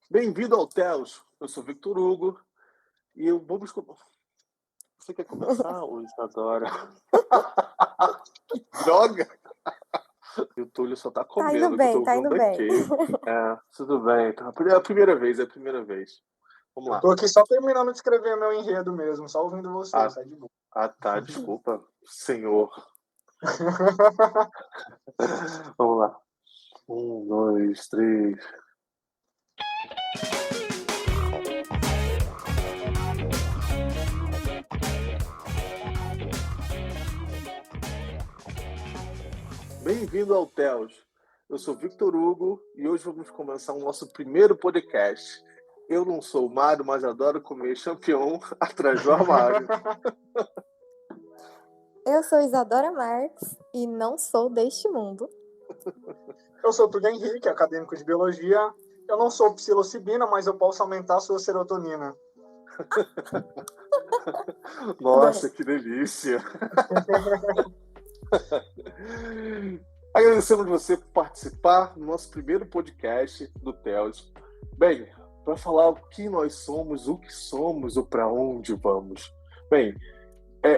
Bem-vindo ao Telos. Eu sou Victor Hugo e eu vamos. Você quer começar, ou Isadora? Que droga! E o Túlio só tá Tá indo comendo, que eu bem, tô tá vendo indo bem. daqui. Tudo bem. Tá. É a primeira vez, é a primeira vez. Vamos Eu lá. tô aqui só terminando de escrever meu enredo mesmo, só ouvindo vocês, Ah, sai de boa. tá. Desculpa, senhor. Vamos lá. 1, 2, 3. Bem-vindo ao Telos. Eu sou Victor Hugo e hoje vamos começar o nosso primeiro podcast. Eu não sou magro, mas adoro comer champignon atrás do armário. Eu sou Isadora Marques e não sou deste mundo. Eu sou o Túlio Henrique, acadêmico de biologia. Eu não sou psilocibina, mas eu posso aumentar a sua serotonina. Nossa, que delícia! Agradecemos você por participar do nosso primeiro podcast do Telos. Bem, para falar o que nós somos, o que somos, ou para onde vamos. Bem,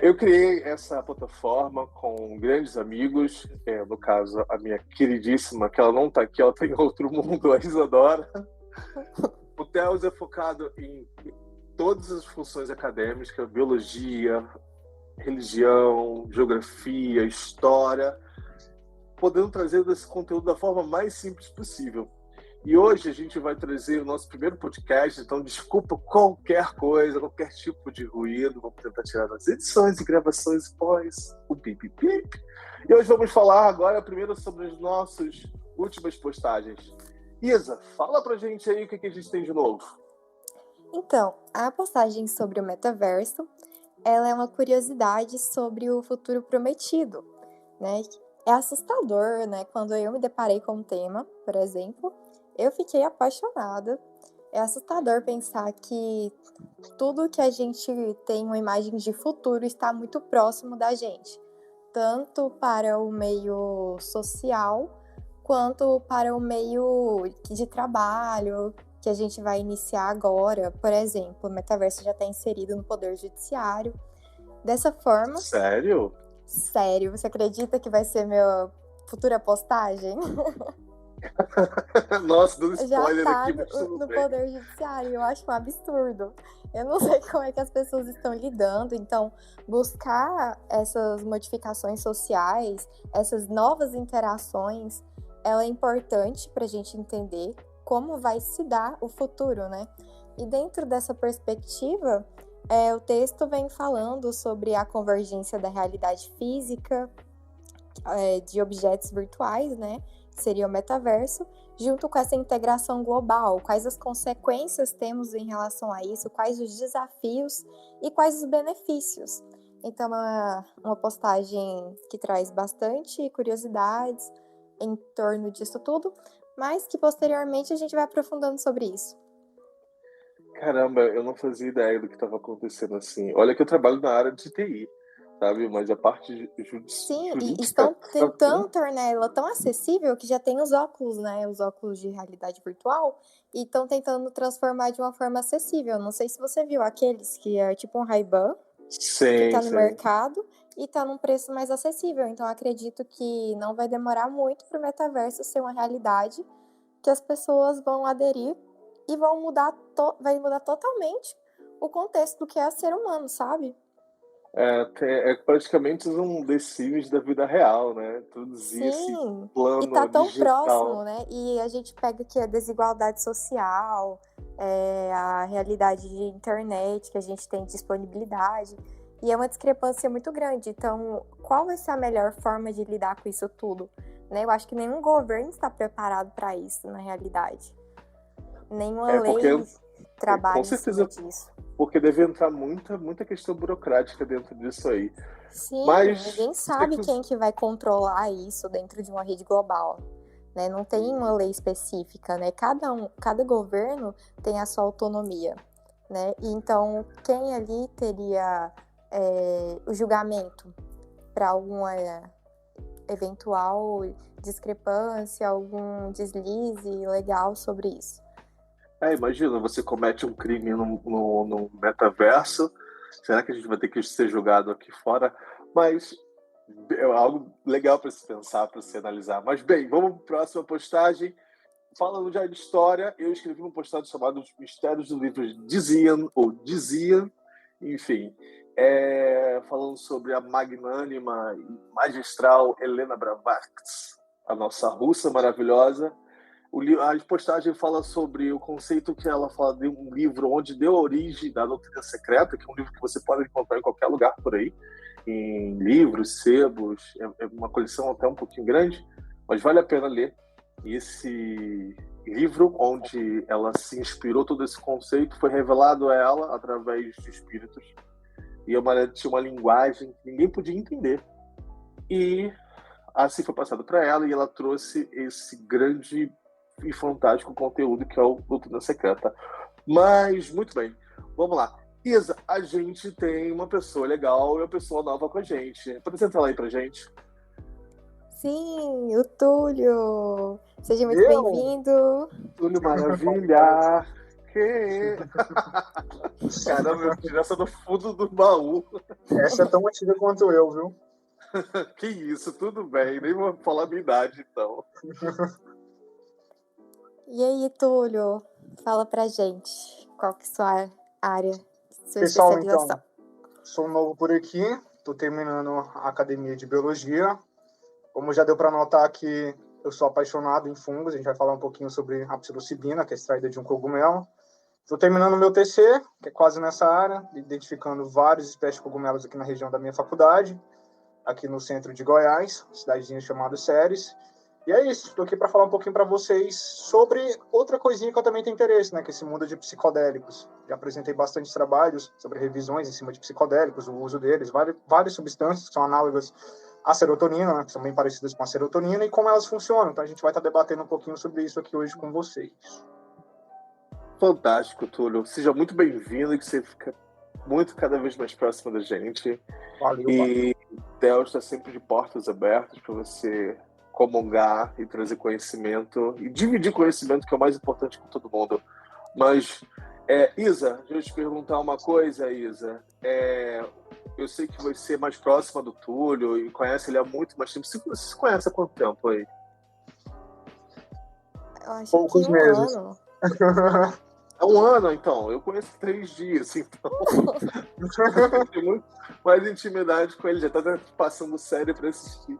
eu criei essa plataforma com grandes amigos, no caso, a minha queridíssima, que ela não está aqui, ela está em outro mundo, a Isadora. O Telos é focado em todas as funções acadêmicas, biologia, religião, geografia, história, podendo trazer esse conteúdo da forma mais simples possível. E hoje a gente vai trazer o nosso primeiro podcast, então desculpa qualquer coisa, qualquer tipo de ruído, vamos tentar tirar das edições e gravações pós o pip-pip. E hoje vamos falar agora primeiro sobre as nossas últimas postagens. Isa, fala pra gente aí o que a gente tem de novo. Então, a postagem sobre o metaverso, ela é uma curiosidade sobre o futuro prometido, né? É assustador, né? Quando eu me deparei com o tema, por exemplo, eu fiquei apaixonada. É assustador pensar que tudo que a gente tem uma imagem de futuro está muito próximo da gente, tanto para o meio social, quanto para o meio de trabalho, que a gente vai iniciar agora. Por exemplo, o metaverso já está inserido no Poder Judiciário. Dessa forma... Sério? Sério, você acredita que vai ser minha futura postagem? Nossa, dando spoiler já tá aqui, mas tudo no bem. Poder Judiciário, eu acho um absurdo. Eu não sei como é que as pessoas estão lidando, então buscar essas modificações sociais, essas novas interações, ela é importante para a gente entender como vai se dar o futuro, né? E dentro dessa perspectiva, o texto vem falando sobre a convergência da realidade física, de objetos virtuais, né? Que seria o metaverso, junto com essa integração global. Quais as consequências temos em relação a isso, quais os desafios e quais os benefícios. Então, é uma postagem que traz bastante curiosidades em torno disso tudo, mas que posteriormente a gente vai aprofundando sobre isso. Caramba, eu não fazia ideia do que estava acontecendo assim. Olha que eu trabalho na área de TI, sabe? Mas a parte Sim, e jurídica... estão tentando tornar ela tão acessível que já tem os óculos, né? Os óculos de realidade virtual, e estão tentando transformar de uma forma acessível. Não sei se você viu aqueles que é tipo um Ray-Ban, que tá no mercado e tá num preço mais acessível. Então, acredito que não vai demorar muito para o metaverso ser uma realidade que as pessoas vão aderir e vão mudar, vai mudar totalmente o contexto do que é ser humano, sabe? É praticamente um The Sims da vida real, né? Introduzir esse plano e tá tão digital. próximo, né? E a gente pega aqui a desigualdade social, a realidade de internet, que a gente tem disponibilidade, e é uma discrepância muito grande. Então, qual vai ser a melhor forma de lidar com isso tudo? Né? Eu acho que nenhum governo está preparado para isso, na realidade. Nenhuma lei trabalha em cima disso. Porque deve entrar muita questão burocrática dentro disso aí. Sim, mas ninguém sabe quem que vai controlar isso dentro de uma rede global. Né? Não tem uma lei específica, né? Cada governo tem a sua autonomia. Né? E então, quem ali teria o julgamento para alguma eventual discrepância, algum deslize legal sobre isso? Imagina, você comete um crime no metaverso. Será que a gente vai ter que ser julgado aqui fora? Mas é algo legal para se pensar, para se analisar. Mas bem, vamos para a próxima postagem. Falando já de história, eu escrevi uma postagem chamada Os Mistérios do Livro de Zian, ou Dizian, enfim, falando sobre a magnânima e magistral Helena Blavatsky, a nossa russa maravilhosa. A postagem fala sobre o conceito que ela fala de um livro onde deu origem da doutrina secreta, que é um livro que você pode encontrar em qualquer lugar por aí, em livros, sebos, é uma coleção até um pouquinho grande, mas vale a pena ler esse livro, onde ela se inspirou. Todo esse conceito foi revelado a ela através de espíritos, e tinha uma linguagem que ninguém podia entender, e assim foi passado para ela, e ela trouxe esse grande e fantástico conteúdo que é o Doutrina Secreta. Mas, muito bem, vamos lá. Isa, a gente tem uma pessoa legal e uma pessoa nova com a gente. Apresenta ela aí pra gente. Sim, o Túlio. Seja muito bem-vindo. Túlio Maravilha. Caramba, eu tirei essa do fundo do baú. Essa é tão antiga quanto eu, viu? Que isso, tudo bem. Nem vou falar a minha idade, então. E aí, Túlio, fala pra gente qual que é a sua área, sua Pessoal, especialização. então, sou novo por aqui, estou terminando a academia de biologia. Como já deu para notar aqui, eu sou apaixonado em fungos. A gente vai falar um pouquinho sobre a psilocibina, que é extraída de um cogumelo. Estou terminando o meu TC, que é quase nessa área, identificando várias espécies de cogumelos aqui na região da minha faculdade, aqui no centro de Goiás, cidadezinha chamada Ceres. E é isso, estou aqui para falar um pouquinho para vocês sobre outra coisinha que eu também tenho interesse, né, que é esse mundo de psicodélicos. Já apresentei bastante trabalhos sobre revisões em cima de psicodélicos, o uso deles, várias substâncias que são análogas à serotonina, né, que são bem parecidas com a serotonina, e como elas funcionam. Então a gente vai estar debatendo um pouquinho sobre isso aqui hoje com vocês. Fantástico, Túlio. Seja muito bem-vindo e que você fica muito cada vez mais próximo da gente. Valeu, e Deus está sempre de portas abertas para você comungar e trazer conhecimento e dividir conhecimento, que é o mais importante com todo mundo. Mas, Isa, deixa eu te perguntar uma coisa, Isa. Eu sei que você é mais próxima do Túlio e conhece ele há muito mais tempo. Você se conhece há quanto tempo aí? Eu acho Poucos que meses. ano. Há um ano, então. Eu conheço 3 dias, então. Eu tenho muito mais intimidade com ele. Já tá passando série para assistir.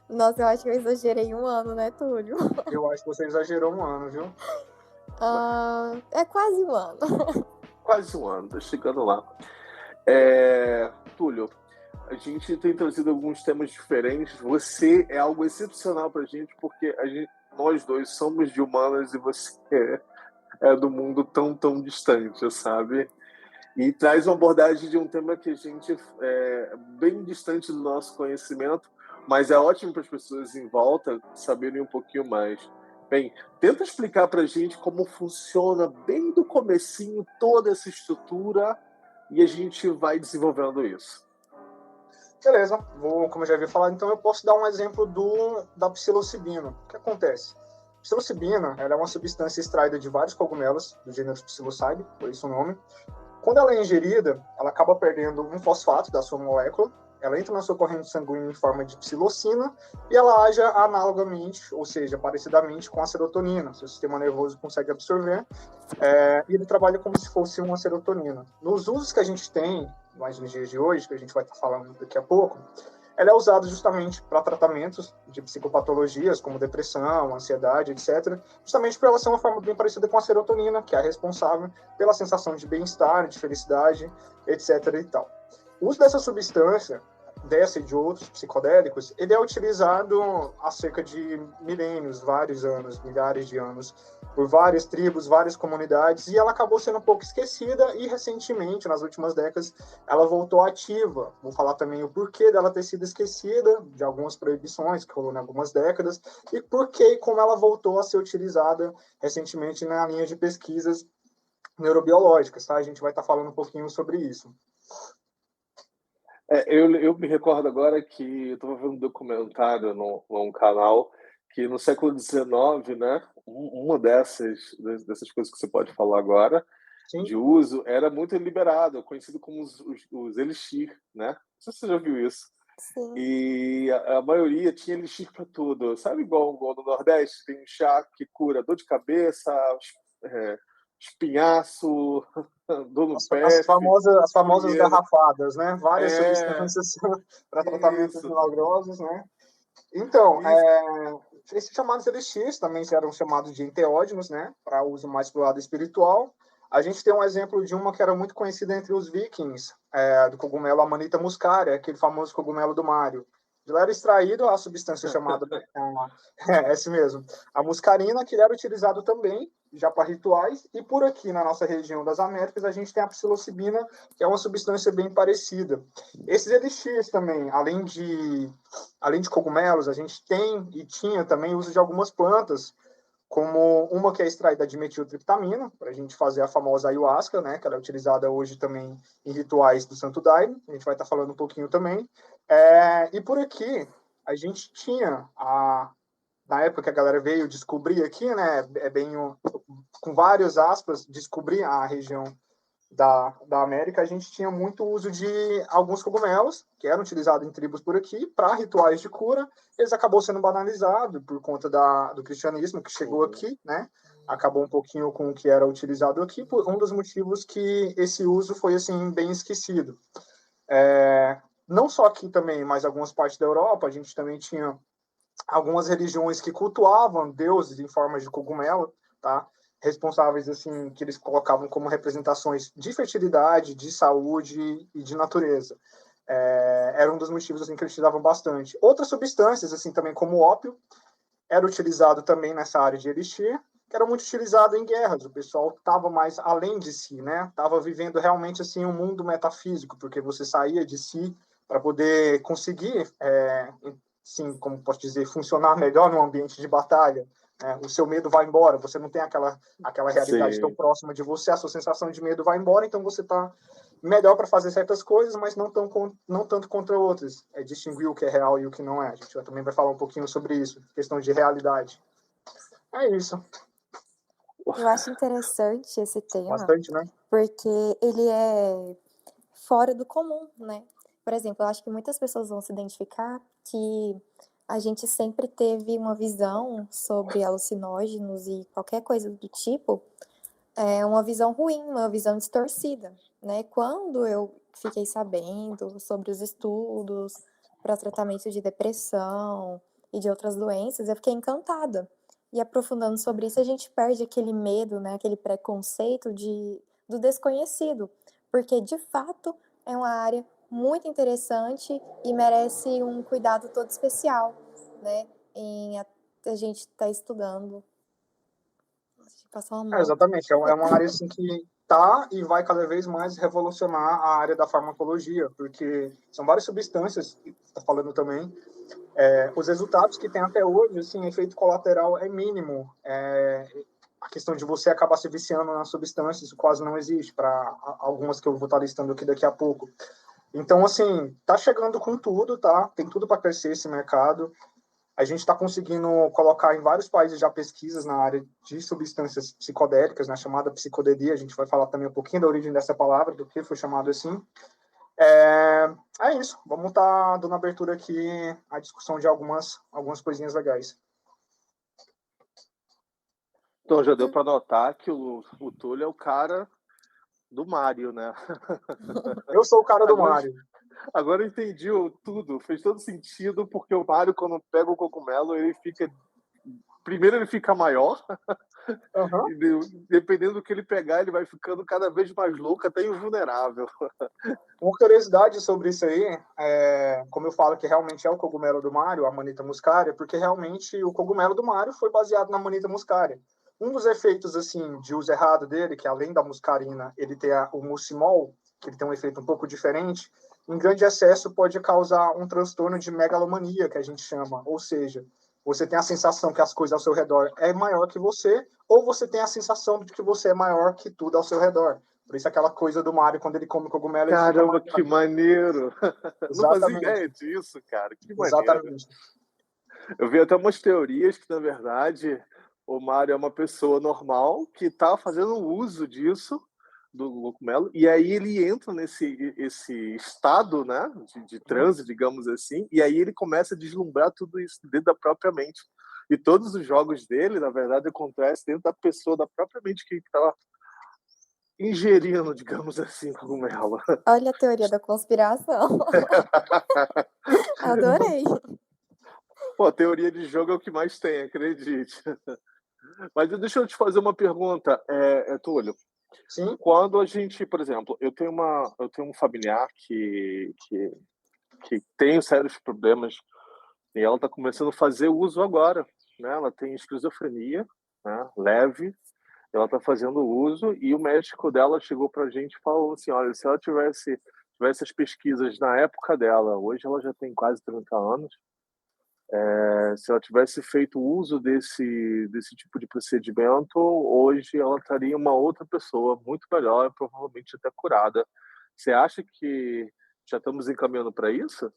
Nossa, eu acho que eu exagerei 1 ano, né, Túlio? Eu acho que você exagerou 1 ano, viu? É quase 1 ano. Quase 1 ano, tá chegando lá. Túlio, a gente tem trazido alguns temas diferentes. Você é algo excepcional pra gente, porque nós dois somos de humanas e você é do mundo tão distante, sabe? E traz uma abordagem de um tema que a gente é bem distante do nosso conhecimento, mas é ótimo para as pessoas em volta saberem um pouquinho mais. Bem, tenta explicar para a gente como funciona bem do comecinho toda essa estrutura e a gente vai desenvolvendo isso. Beleza, como eu já havia falado, então eu posso dar um exemplo da psilocibina. O que acontece? A psilocibina, ela é uma substância extraída de vários cogumelos do gênero Psilocybe, por isso o nome. Quando ela é ingerida, ela acaba perdendo um fosfato da sua molécula, ela entra na sua corrente sanguínea em forma de psilocina e ela age analogamente, ou seja, parecidamente com a serotonina. Seu sistema nervoso consegue absorver e ele trabalha como se fosse uma serotonina. Nos usos que a gente tem, mais nos dias de hoje, que a gente vai estar falando daqui a pouco, ela é usada justamente para tratamentos de psicopatologias, como depressão, ansiedade, etc., justamente por ela ser uma forma bem parecida com a serotonina, que é a responsável pela sensação de bem-estar, de felicidade, etc. e tal. O uso dessa substância, dessa e de outros psicodélicos, ele é utilizado há cerca de milênios, vários anos, milhares de anos, por várias tribos, várias comunidades, e ela acabou sendo um pouco esquecida e recentemente, nas últimas décadas, ela voltou ativa. Vou falar também o porquê dela ter sido esquecida, de algumas proibições que rolou em algumas décadas, e porquê e como ela voltou a ser utilizada recentemente na linha de pesquisas neurobiológicas, tá? A gente vai estar falando um pouquinho sobre isso. Eu me recordo agora que eu estava vendo um documentário num canal que no século XIX, né, uma dessas coisas que você pode falar agora, Sim. de uso, era muito liberado, conhecido como os elixir, né? Não sei se você já viu isso. Sim. E a maioria tinha elixir para tudo. Sabe igual no Nordeste, tem um chá que cura dor de cabeça, espinhaço, dor no pé. As famosas frieira. garrafadas, né? Várias É, substâncias para tratamentos isso, milagrosos, né? Então, isso. esses chamados elixirs também eram chamados de enteógenos, né? Para uso mais pro lado espiritual. A gente tem um exemplo de uma que era muito conhecida entre os vikings, do cogumelo Amanita muscaria, aquele famoso cogumelo do Mário. De lá era extraído a substância chamada, esse mesmo, a muscarina, que era utilizado também já para rituais, e por aqui na nossa região das Américas a gente tem a psilocibina, que é uma substância bem parecida. Esses elixirs também, além de cogumelos, a gente tem e tinha também uso de algumas plantas, como uma que é extraída de metiltriptamina, para a gente fazer a famosa ayahuasca, né, que ela é utilizada hoje também em rituais do Santo Daime, a gente vai estar falando um pouquinho também. E por aqui, a gente tinha, na época que a galera veio descobrir aqui, né, com várias aspas, descobrir a região da América, a gente tinha muito uso de alguns cogumelos que eram utilizados em tribos por aqui para rituais de cura. Eles acabou sendo banalizados por conta do cristianismo que chegou aqui, né? Acabou um pouquinho com o que era utilizado aqui, por um dos motivos que esse uso foi assim bem esquecido. Não só aqui também, mas algumas partes da Europa, a gente também tinha algumas religiões que cultuavam deuses em forma de cogumelo, tá? Responsáveis assim que eles colocavam como representações de fertilidade, de saúde e de natureza. Era um dos motivos assim que eles utilizavam bastante. Outras substâncias assim também como o ópio era utilizado também nessa área de elixir, que era muito utilizado em guerras. O pessoal estava mais além de si, né? Estava vivendo realmente assim um mundo metafísico, porque você saía de si para poder conseguir, sim, como posso dizer, funcionar melhor no ambiente de batalha. O seu medo vai embora, você não tem aquela realidade tão Sim. próxima de você, a sua sensação de medo vai embora, então você está melhor para fazer certas coisas, mas não tanto contra outras. É distinguir o que é real e o que não é. A gente também vai falar um pouquinho sobre isso, questão de realidade. É isso. Eu acho interessante esse tema, Bastante, né? porque ele é fora do comum, né? Por exemplo, eu acho que muitas pessoas vão se identificar que a gente sempre teve uma visão sobre alucinógenos e qualquer coisa do tipo, uma visão ruim, uma visão distorcida, né? Quando eu fiquei sabendo sobre os estudos para tratamento de depressão e de outras doenças, eu fiquei encantada. E aprofundando sobre isso, a gente perde aquele medo, né? Aquele preconceito do desconhecido, porque de fato é uma área muito interessante e merece um cuidado todo especial, né? A gente está estudando. Passou uma moto. Exatamente. É uma área assim, que tá e vai cada vez mais revolucionar a área da farmacologia, porque são várias substâncias, que está falando também, os resultados que tem até hoje, assim, efeito colateral é mínimo. A questão de você acabar se viciando nas substâncias quase não existe, para algumas que eu vou estar listando aqui daqui a pouco. Então, assim, tá chegando com tudo, tá? Tem tudo para crescer esse mercado. A gente está conseguindo colocar em vários países já pesquisas na área de substâncias psicodélicas, na chamada psicodelia. A gente vai falar também um pouquinho da origem dessa palavra, do que foi chamado assim. É isso. Vamos estar dando abertura aqui à discussão de algumas coisinhas legais. Então já deu para notar que o Túlio é o cara do Mário, né? Eu sou o cara do Mário. Agora eu entendi tudo, fez todo sentido, porque o Mário, quando pega o cogumelo, ele fica. Primeiro, ele fica maior, Uhum. e dependendo do que ele pegar, ele vai ficando cada vez mais louco, até invulnerável. Uma curiosidade sobre isso aí, como eu falo que realmente é o cogumelo do Mário, a Amanita muscaria, porque realmente o cogumelo do Mário foi baseado na Amanita muscaria. Um dos efeitos assim de uso errado dele, que além da muscarina, ele tem o muscimol, que ele tem um efeito um pouco diferente, em grande excesso pode causar um transtorno de megalomania, que a gente chama, ou seja, você tem a sensação que as coisas ao seu redor é maior que você, ou você tem a sensação de que você é maior que tudo ao seu redor. Por isso aquela coisa do Mario, quando ele come cogumelo, ele fica Caramba, que maneiro! Não fazia Exatamente. ideia disso, cara. Que maneiro. Exatamente. Eu vi até umas teorias que, na verdade, o Mário é uma pessoa normal que está fazendo uso disso, do cogumelo, e aí ele entra nesse esse estado, né, de transe, digamos assim, e aí ele começa a deslumbrar tudo isso dentro da própria mente. E todos os jogos dele, na verdade, acontecem dentro da pessoa, da própria mente que está ingerindo, digamos assim, cogumelo. Olha a teoria da conspiração. Adorei. Pô, teoria de jogo é o que mais tem, acredite. Mas deixa eu te fazer uma pergunta, Túlio. Sim, Quando a gente, por exemplo, eu tenho um familiar que tem sérios problemas e ela está começando a fazer uso agora, né? Ela tem esquizofrenia, né? Leve, ela está fazendo uso e o médico dela chegou para a gente e falou assim, olha, se ela tivesse as pesquisas na época dela, hoje ela já tem quase 30 anos, se ela tivesse feito uso desse tipo de procedimento, hoje ela estaria uma outra pessoa, muito melhor, provavelmente até curada. Você acha que já estamos encaminhando para isso?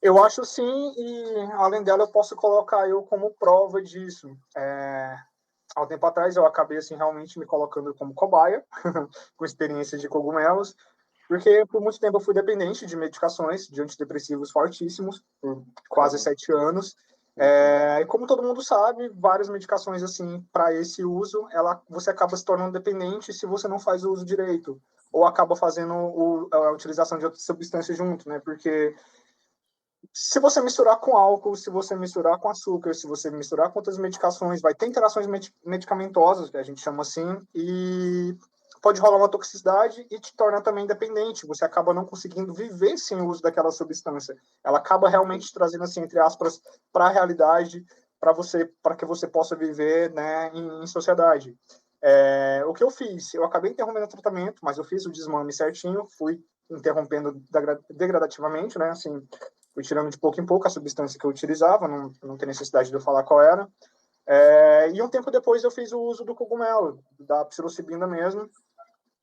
eu acho sim, e além dela eu posso colocar eu como prova disso. Há um tempo atrás eu acabei assim realmente me colocando como cobaia, com experiência de cogumelos, porque por muito tempo eu fui dependente de medicações, de antidepressivos fortíssimos, por quase 7 anos. E como todo mundo sabe, várias medicações assim para esse uso, você acaba se tornando dependente se você não faz o uso direito, ou acaba fazendo a utilização de outras substâncias junto, né? Porque se você misturar com álcool, se você misturar com açúcar, se você misturar com outras medicações, vai ter interações medicamentosas, que a gente chama assim, e pode rolar uma toxicidade e te torna também dependente. Você acaba não conseguindo viver sem o uso daquela substância. Ela acaba realmente trazendo, assim, entre aspas, para a realidade, para que você possa viver, né, em sociedade. O que eu fiz? Eu acabei interrompendo o tratamento, mas eu fiz o desmame certinho, fui interrompendo degradativamente, né, assim, fui tirando de pouco em pouco a substância que eu utilizava, não tem necessidade de eu falar qual era. E um tempo depois eu fiz o uso do cogumelo, da psilocibina mesmo,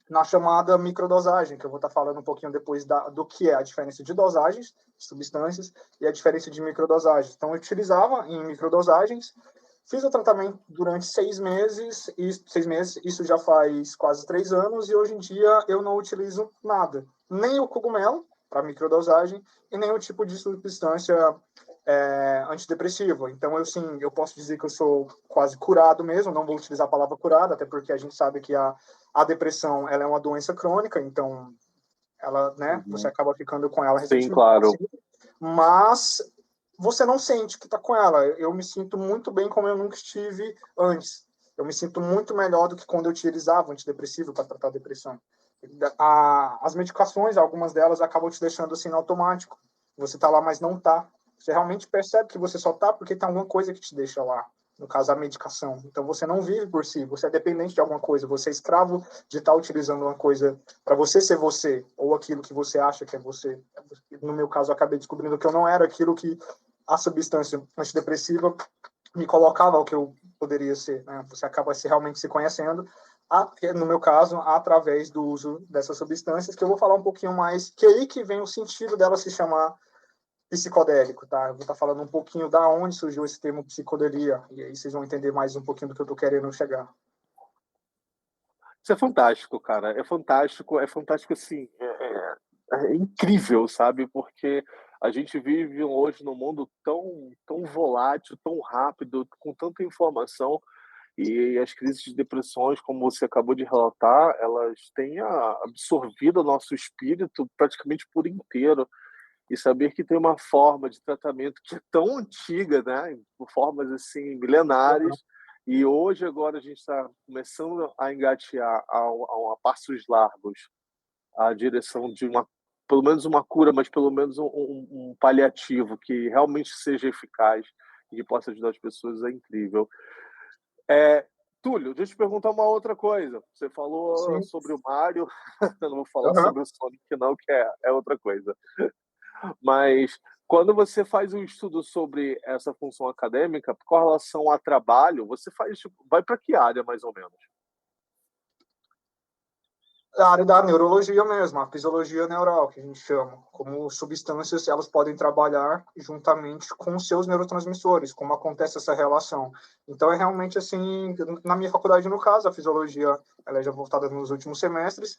na chamada microdosagem, que eu vou estar falando um pouquinho depois do que é a diferença de dosagens, de substâncias, e a diferença de microdosagens. Então, eu utilizava em microdosagens, fiz o tratamento durante 6 meses, isso já faz quase 3 anos, e hoje em dia eu não utilizo nada, nem o cogumelo, para microdosagem, e nem o tipo de substância antidepressiva. Então, eu posso dizer que eu sou quase curado mesmo, não vou utilizar a palavra curado, até porque a gente sabe que a depressão ela é uma doença crônica, então ela, né, você Uhum. acaba ficando com ela Sim, recentemente, claro. mas você não sente que está com ela. Eu me sinto muito bem como eu nunca estive antes. Eu me sinto muito melhor do que quando eu utilizava antidepressivo para tratar a depressão. As medicações, algumas delas acabam te deixando assim no automático. Você está lá, mas não está. Você realmente percebe que você só está porque tem alguma coisa que te deixa lá. No caso, a medicação. Então, você não vive por si, você é dependente de alguma coisa, você é escravo de estar utilizando uma coisa para você ser você, ou aquilo que você acha que é você. No meu caso, eu acabei descobrindo que eu não era aquilo que a substância antidepressiva me colocava ao que eu poderia ser. Né? Você acaba realmente se conhecendo, no meu caso, através do uso dessas substâncias, que eu vou falar um pouquinho mais, que é aí que vem o sentido dela se chamar psicodélico, tá? Eu vou estar falando um pouquinho da onde surgiu esse termo psicodelia, e aí vocês vão entender mais um pouquinho do que eu estou querendo chegar. Isso é fantástico, cara. É fantástico assim, é incrível, sabe? Porque a gente vive hoje num mundo tão volátil, tão rápido, com tanta informação, e as crises de depressões, como você acabou de relatar, elas têm absorvido o nosso espírito praticamente por inteiro. E saber que tem uma forma de tratamento que é tão antiga, né, por formas assim milenares, e hoje agora a gente está começando a engatear a passos largos a direção de uma, pelo menos uma cura, mas pelo menos um paliativo que realmente seja eficaz e que possa ajudar as pessoas, é incrível. Túlio, deixa eu te perguntar uma outra coisa. Você falou Sim. sobre o Mário, eu não vou falar Uhum. sobre o Sonic não, que é outra coisa. Mas quando você faz um estudo sobre essa função acadêmica, com relação a trabalho, você faz, tipo, vai para que área mais ou menos? A área da neurologia mesmo, a fisiologia neural, que a gente chama, como substâncias elas podem trabalhar juntamente com seus neurotransmissores, como acontece essa relação. Então, é realmente assim, na minha faculdade, no caso, a fisiologia ela é já voltada nos últimos semestres,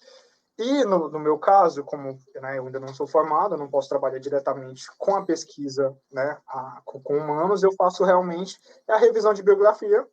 e no meu caso, como né, eu ainda não sou formado, eu não posso trabalhar diretamente com a pesquisa, né, com humanos, eu faço realmente a revisão de biografia,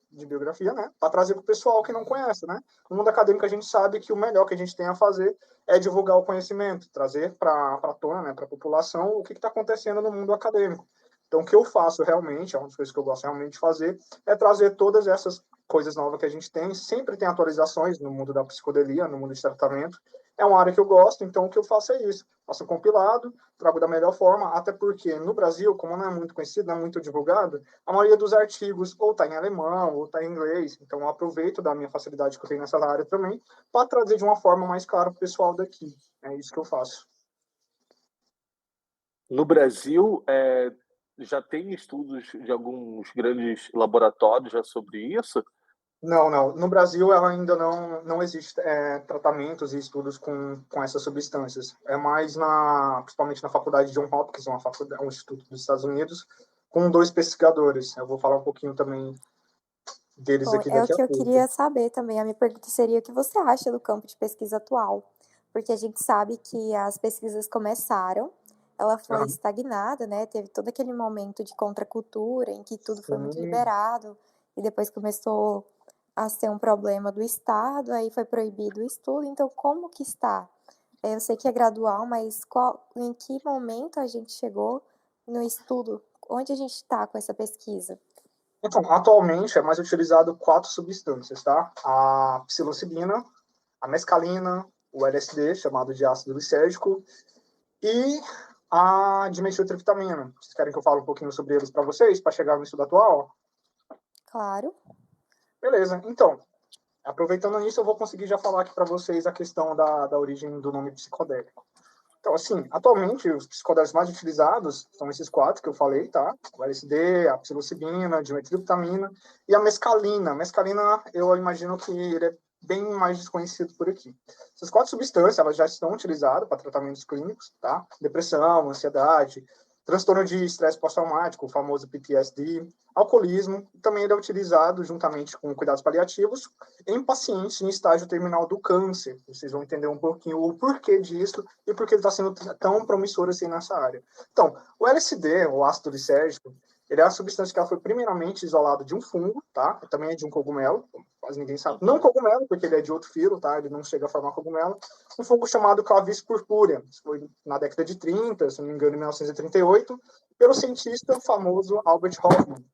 né, para trazer para o pessoal que não conhece, né. No mundo acadêmico a gente sabe que o melhor que a gente tem a fazer é divulgar o conhecimento, trazer para a tona, né, para a população o que está acontecendo no mundo acadêmico. Então, o que eu faço realmente, é uma das coisas que eu gosto realmente de fazer, é trazer todas essas coisas novas que a gente tem. Sempre tem atualizações no mundo da psicodelia, no mundo de tratamento. É uma área que eu gosto, então o que eu faço é isso. Faço um compilado, trago da melhor forma, até porque no Brasil, como não é muito conhecido, não é muito divulgado, a maioria dos artigos ou está em alemão ou está em inglês. Então eu aproveito da minha facilidade que eu tenho nessa área também para trazer de uma forma mais clara para o pessoal daqui. É isso que eu faço. No Brasil, já tem estudos de alguns grandes laboratórios já sobre isso? Não, não. No Brasil, ela ainda não existe tratamentos e estudos com essas substâncias. É mais principalmente na faculdade John Hopkins, um instituto dos Estados Unidos, com 2 pesquisadores. Eu vou falar um pouquinho também deles Bom, aqui é o daqui a que eu pouco. queria saber também. A minha pergunta seria o que você acha do campo de pesquisa atual? Porque a gente sabe que as pesquisas começaram, ela foi Aham. estagnada, né? Teve todo aquele momento de contracultura em que tudo foi muito Sim. liberado e depois começou a ser um problema do Estado, aí foi proibido o estudo. Então, como que está? Eu sei que é gradual, mas em que momento a gente chegou no estudo? Onde a gente está com essa pesquisa? Então, atualmente é mais utilizado 4 substâncias, tá? A psilocibina, a mescalina, o LSD, chamado de ácido lisérgico, e a dimetiltriptamina. Vocês querem que eu fale um pouquinho sobre eles para vocês, para chegar no estudo atual? Claro. Beleza, então, aproveitando nisso, eu vou conseguir já falar aqui para vocês a questão da origem do nome psicodélico. Então, assim, atualmente, os psicodélicos mais utilizados são esses 4 que eu falei, tá? O LSD, a psilocibina, a dimetiltriptamina e a mescalina. A mescalina, eu imagino que ele é bem mais desconhecido por aqui. Essas 4 substâncias, elas já estão utilizadas para tratamentos clínicos, tá? Depressão, ansiedade, transtorno de estresse pós-traumático, o famoso PTSD, alcoolismo, e também ele é utilizado juntamente com cuidados paliativos em pacientes em estágio terminal do câncer. Vocês vão entender um pouquinho o porquê disso e por que ele está sendo tão promissor assim nessa área. Então, o LSD, o ácido lisérgico, ele é a substância que ela foi primeiramente isolada de um fungo, tá? Também é de um cogumelo, quase ninguém sabe. Não cogumelo, porque ele é de outro filo, tá? Ele não chega a formar cogumelo. Um fungo chamado Clavis purpurea. Isso foi na década de 30, se não me engano, em 1938, pelo cientista famoso Albert Hofmann.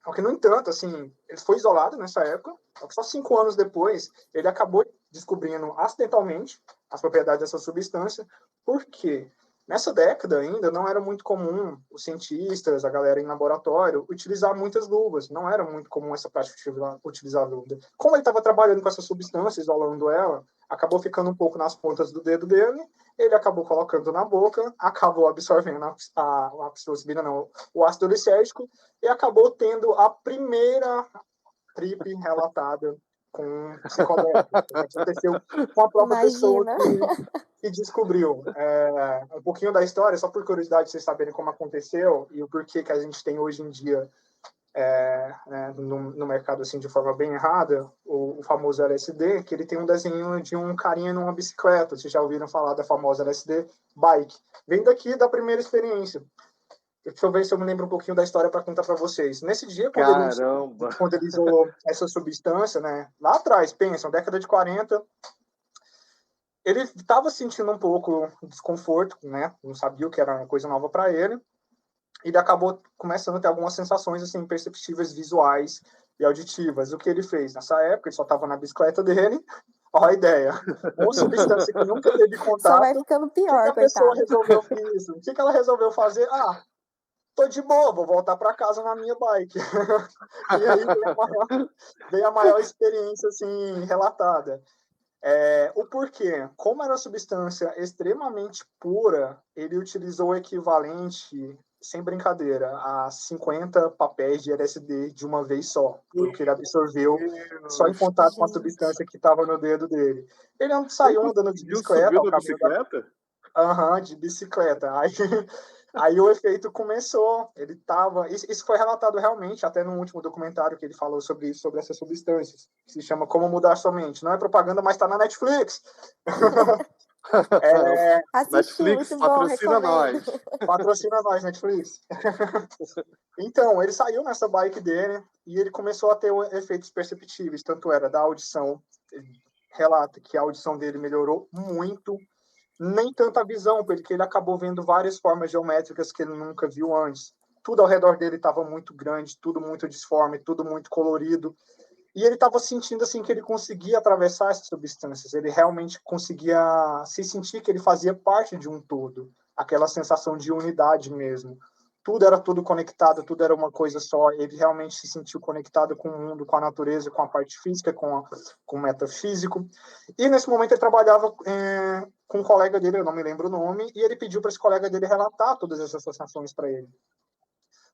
Porque, no entanto, assim, ele foi isolado nessa época, só 5 anos depois, ele acabou descobrindo acidentalmente as propriedades dessa substância, porque nessa década ainda não era muito comum os cientistas, a galera em laboratório, utilizar muitas luvas, não era muito comum essa prática de utilizar luva. Como ele estava trabalhando com essa substância, isolando ela, acabou ficando um pouco nas pontas do dedo dele, ele acabou colocando na boca, acabou absorvendo a psilocibina, não, o ácido lisérgico, e acabou tendo a primeira trip relatada com psicodélico. Aconteceu com a própria pessoa Imagina. que descobriu. Um pouquinho da história, só por curiosidade, vocês saberem como aconteceu e o porquê que a gente tem hoje em dia no mercado assim de forma bem errada, o famoso LSD, que ele tem um desenho de um carinha numa bicicleta. Vocês já ouviram falar da famosa LSD Bike? Vem daqui da primeira experiência. Deixa eu ver se eu me lembro um pouquinho da história para contar para vocês. Nesse dia, Caramba! quando ele isolou essa substância, né, lá atrás, pensam, década de 40, ele estava sentindo um pouco de desconforto, né, não sabia o que era uma coisa nova para ele, e ele acabou começando a ter algumas sensações assim, perceptíveis visuais e auditivas. O que ele fez? Nessa época, ele só estava na bicicleta dele, olha a ideia, uma substância que nunca teve Só vai contato, ficando o que pior, a pessoa coitado. resolveu isso? O que ela resolveu fazer? Tô de boa, vou voltar para casa na minha bike. E aí veio a maior experiência assim relatada. O porquê? Como era uma substância extremamente pura, ele utilizou o equivalente sem brincadeira, a 50 papéis de LSD de uma vez só, porque ele absorveu só em contato com a substância que estava no dedo dele. Ele saiu andando de Conseguiu bicicleta subir ao na caminho da... bicicleta? De bicicleta. Aí o efeito começou. Ele tava... Isso foi relatado realmente, até no último documentário que ele falou sobre isso, sobre essas substâncias, que se chama Como Mudar Sua Mente. Não é propaganda, mas está na Netflix. Assisti, Netflix, muito bom, patrocina recomendo. nós. Patrocina nós, Netflix. Então, ele saiu nessa bike dele e ele começou a ter efeitos perceptíveis, tanto era da audição. Ele relata que a audição dele melhorou muito, nem tanto a visão, porque ele acabou vendo várias formas geométricas que ele nunca viu antes. Tudo ao redor dele estava muito grande, tudo muito disforme, tudo muito colorido. E ele estava sentindo assim que ele conseguia atravessar essas substâncias, ele realmente conseguia se sentir que ele fazia parte de um todo, aquela sensação de unidade mesmo. Tudo era tudo conectado, tudo era uma coisa só. Ele realmente se sentiu conectado com o mundo, com a natureza, com a parte física, com o metafísico. E nesse momento ele trabalhava com um colega dele, eu não me lembro o nome, e ele pediu para esse colega dele relatar todas essas sensações para ele.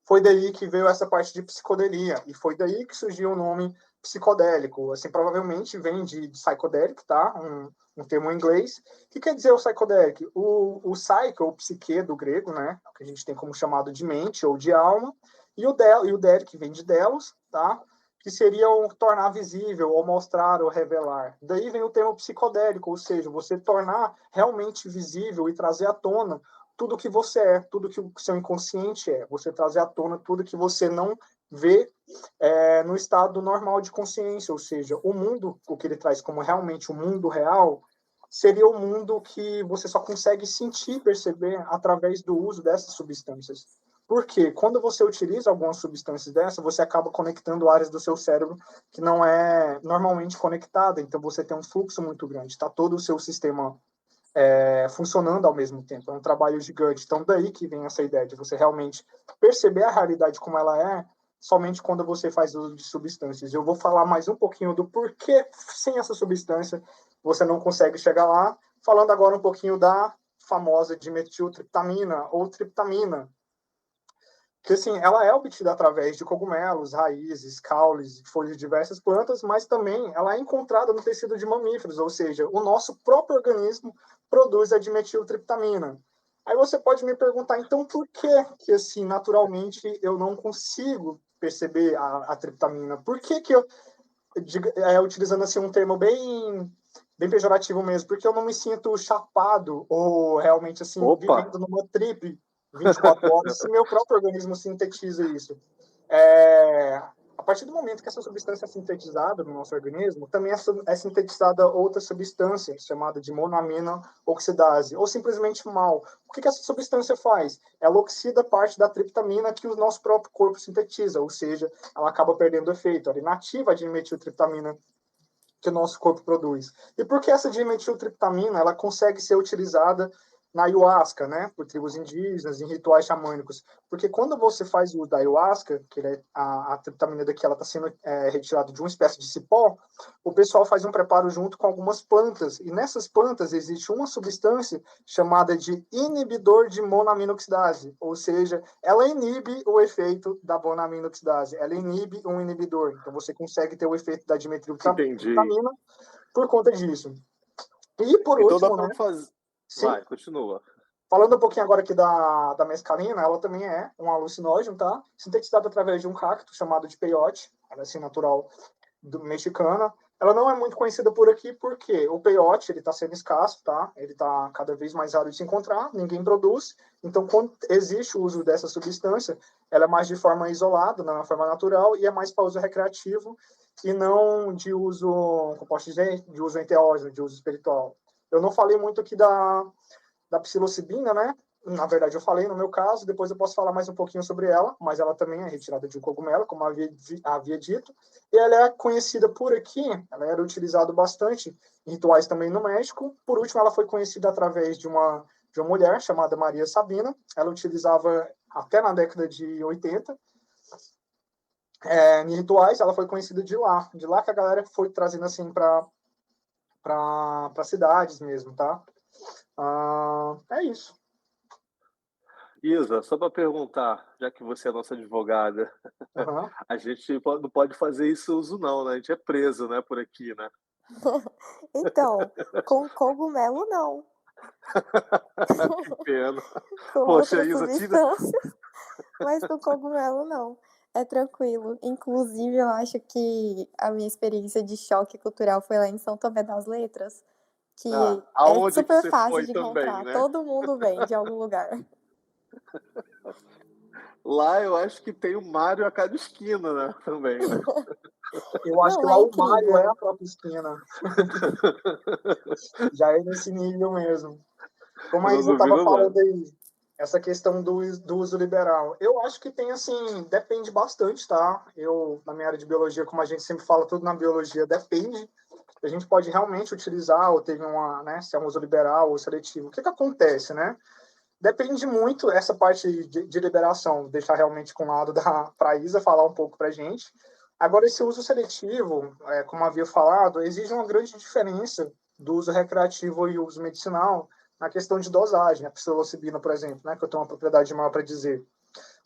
Foi daí que veio essa parte de psicodelia, e foi daí que surgiu o nome psicodélico. Assim, provavelmente vem de psychedelic, tá? Um termo em inglês. O que quer dizer o psychedelic? O psyche, ou psique do grego, né? Que a gente tem como chamado de mente ou de alma, e o delic vem de delos, tá? Que seria o tornar visível, ou mostrar, ou revelar. Daí vem o termo psicodélico, ou seja, você tornar realmente visível e trazer à tona tudo que você é, tudo que o seu inconsciente é. Você trazer à tona tudo que você não vê no estado normal de consciência, ou seja, o mundo, o que ele traz como realmente o mundo real, seria o mundo que você só consegue sentir, perceber através do uso dessas substâncias. Porque quando você utiliza algumas substâncias dessas, você acaba conectando áreas do seu cérebro que não é normalmente conectada, então você tem um fluxo muito grande, está todo o seu sistema funcionando ao mesmo tempo. É um trabalho gigante. Então, daí que vem essa ideia de você realmente perceber a realidade como ela é, somente quando você faz uso de substâncias. Eu vou falar mais um pouquinho do porquê, sem essa substância, você não consegue chegar lá, falando agora um pouquinho da famosa dimetiltriptamina, ou triptamina, que assim, ela é obtida através de cogumelos, raízes, caules, folhas de diversas plantas, mas também ela é encontrada no tecido de mamíferos, ou seja, o nosso próprio organismo produz a dimetiltriptamina. Aí você pode me perguntar, então, por que assim, naturalmente, eu não consigo perceber a triptamina? Por que eu, utilizando assim um termo bem pejorativo mesmo, porque eu não me sinto chapado ou realmente assim Opa! vivendo numa trip 24 horas se meu próprio organismo sintetiza isso. A partir do momento que essa substância é sintetizada no nosso organismo, também é sintetizada outra substância chamada de monoamina oxidase, ou simplesmente mal. O que essa substância faz? Ela oxida parte da triptamina que o nosso próprio corpo sintetiza, ou seja, ela acaba perdendo efeito. Ela inativa a dimetiltriptamina que o nosso corpo produz. E por que essa dimetiltriptamina ela consegue ser utilizada na ayahuasca, né, por tribos indígenas, em rituais xamânicos? Porque quando você faz o uso da ayahuasca, que a triptamina daqui ela está sendo retirada de uma espécie de cipó, o pessoal faz um preparo junto com algumas plantas, e nessas plantas existe uma substância chamada de inibidor de monoaminoxidase, ou seja, ela inibe o efeito da monoaminoxidase, ela inibe um inibidor, então você consegue ter o efeito da dimetiltriptamina por conta disso. E por Então dá último, né? para fazer. Sim. Vai, continua. Falando um pouquinho agora aqui da mescalina, ela também é um alucinógeno, tá? Sintetizada através de um cacto chamado de peyote, ela é assim natural mexicana. Ela não é muito conhecida por aqui porque o peyote ele está sendo escasso, tá? Ele está cada vez mais raro de se encontrar, ninguém produz. Então, quando existe o uso dessa substância, ela é mais de forma isolada, não é uma forma natural e é mais para uso recreativo e não de uso, como posso dizer, de uso enteógeno, de uso espiritual. Eu não falei muito aqui da psilocibina, né? Na verdade, eu falei no meu caso, depois eu posso falar mais um pouquinho sobre ela, mas ela também é retirada de um cogumelo, como havia dito. E ela é conhecida por aqui, ela era utilizada bastante em rituais também no México. Por último, ela foi conhecida através de uma mulher chamada Maria Sabina. Ela utilizava até na década de 80. Em rituais, ela foi conhecida de lá que a galera foi trazendo assim para cidades mesmo, tá? É isso. Isa, só para perguntar, já que você é nossa advogada, Aham. a gente não pode fazer isso uso não, né? A gente é preso, né, por aqui, né? Então, com cogumelo não, Que pena. com Poxa, outras Isa, tira. substâncias, mas com cogumelo não. É tranquilo. Inclusive, eu acho que a minha experiência de choque cultural foi lá em São Tomé das Letras, que Ah, é aonde que super você fácil foi de também, encontrar. né? Todo mundo vem de algum lugar. Lá eu acho que tem o Mário a cada esquina, né? Também, né? Eu acho que Não, lá é o Mário é incrível. a própria esquina. Já é nesse nível mesmo. Como Eu a não Isa estava duvido, falando não. aí, essa questão do uso liberal. Eu acho que tem, assim, depende bastante, tá? Eu, na minha área de biologia, como a gente sempre fala, tudo na biologia depende. A gente pode realmente utilizar, ou teve uma, né, se é um uso liberal ou seletivo. O que que acontece, né? Depende muito essa parte de liberação, deixar realmente com o lado da pra Isa falar um pouco para a gente. Agora, esse uso seletivo, como havia falado, exige uma grande diferença do uso recreativo e uso medicinal na questão de dosagem. A psilocibina, por exemplo, né, que eu tenho uma propriedade maior para dizer.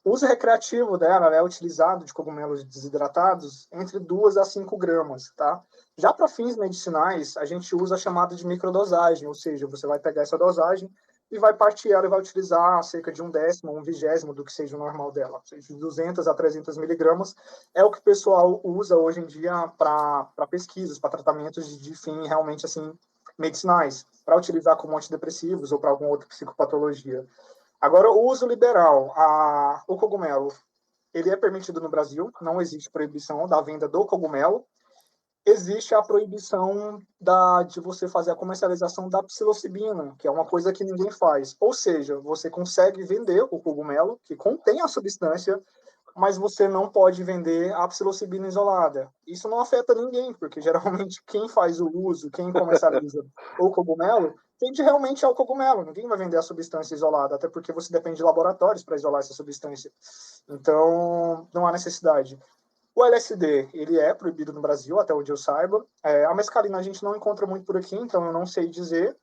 O uso recreativo dela é utilizado de cogumelos desidratados entre 2 a 5 gramas, tá? Já para fins medicinais, a gente usa a chamada de microdosagem, ou seja, você vai pegar essa dosagem e vai partir ela e vai utilizar cerca de 1/10, 1/20 do que seja o normal dela, ou seja, de 200 a 300 miligramas, é o que o pessoal usa hoje em dia para pesquisas, para tratamentos de fim realmente assim medicinais, para utilizar como antidepressivos ou para alguma outra psicopatologia. Agora, o uso liberal, o cogumelo, ele é permitido no Brasil, não existe proibição da venda do cogumelo, existe a proibição de você fazer a comercialização da psilocibina, que é uma coisa que ninguém faz. Ou seja, você consegue vender o cogumelo, que contém a substância, mas você não pode vender a psilocibina isolada. Isso não afeta ninguém, porque geralmente quem faz o uso, quem comercializa o cogumelo, tende realmente ao cogumelo. Ninguém vai vender a substância isolada, até porque você depende de laboratórios para isolar essa substância. Então, não há necessidade. O LSD, ele é proibido no Brasil, até onde eu saiba. A mescalina a gente não encontra muito por aqui, então eu não sei dizer.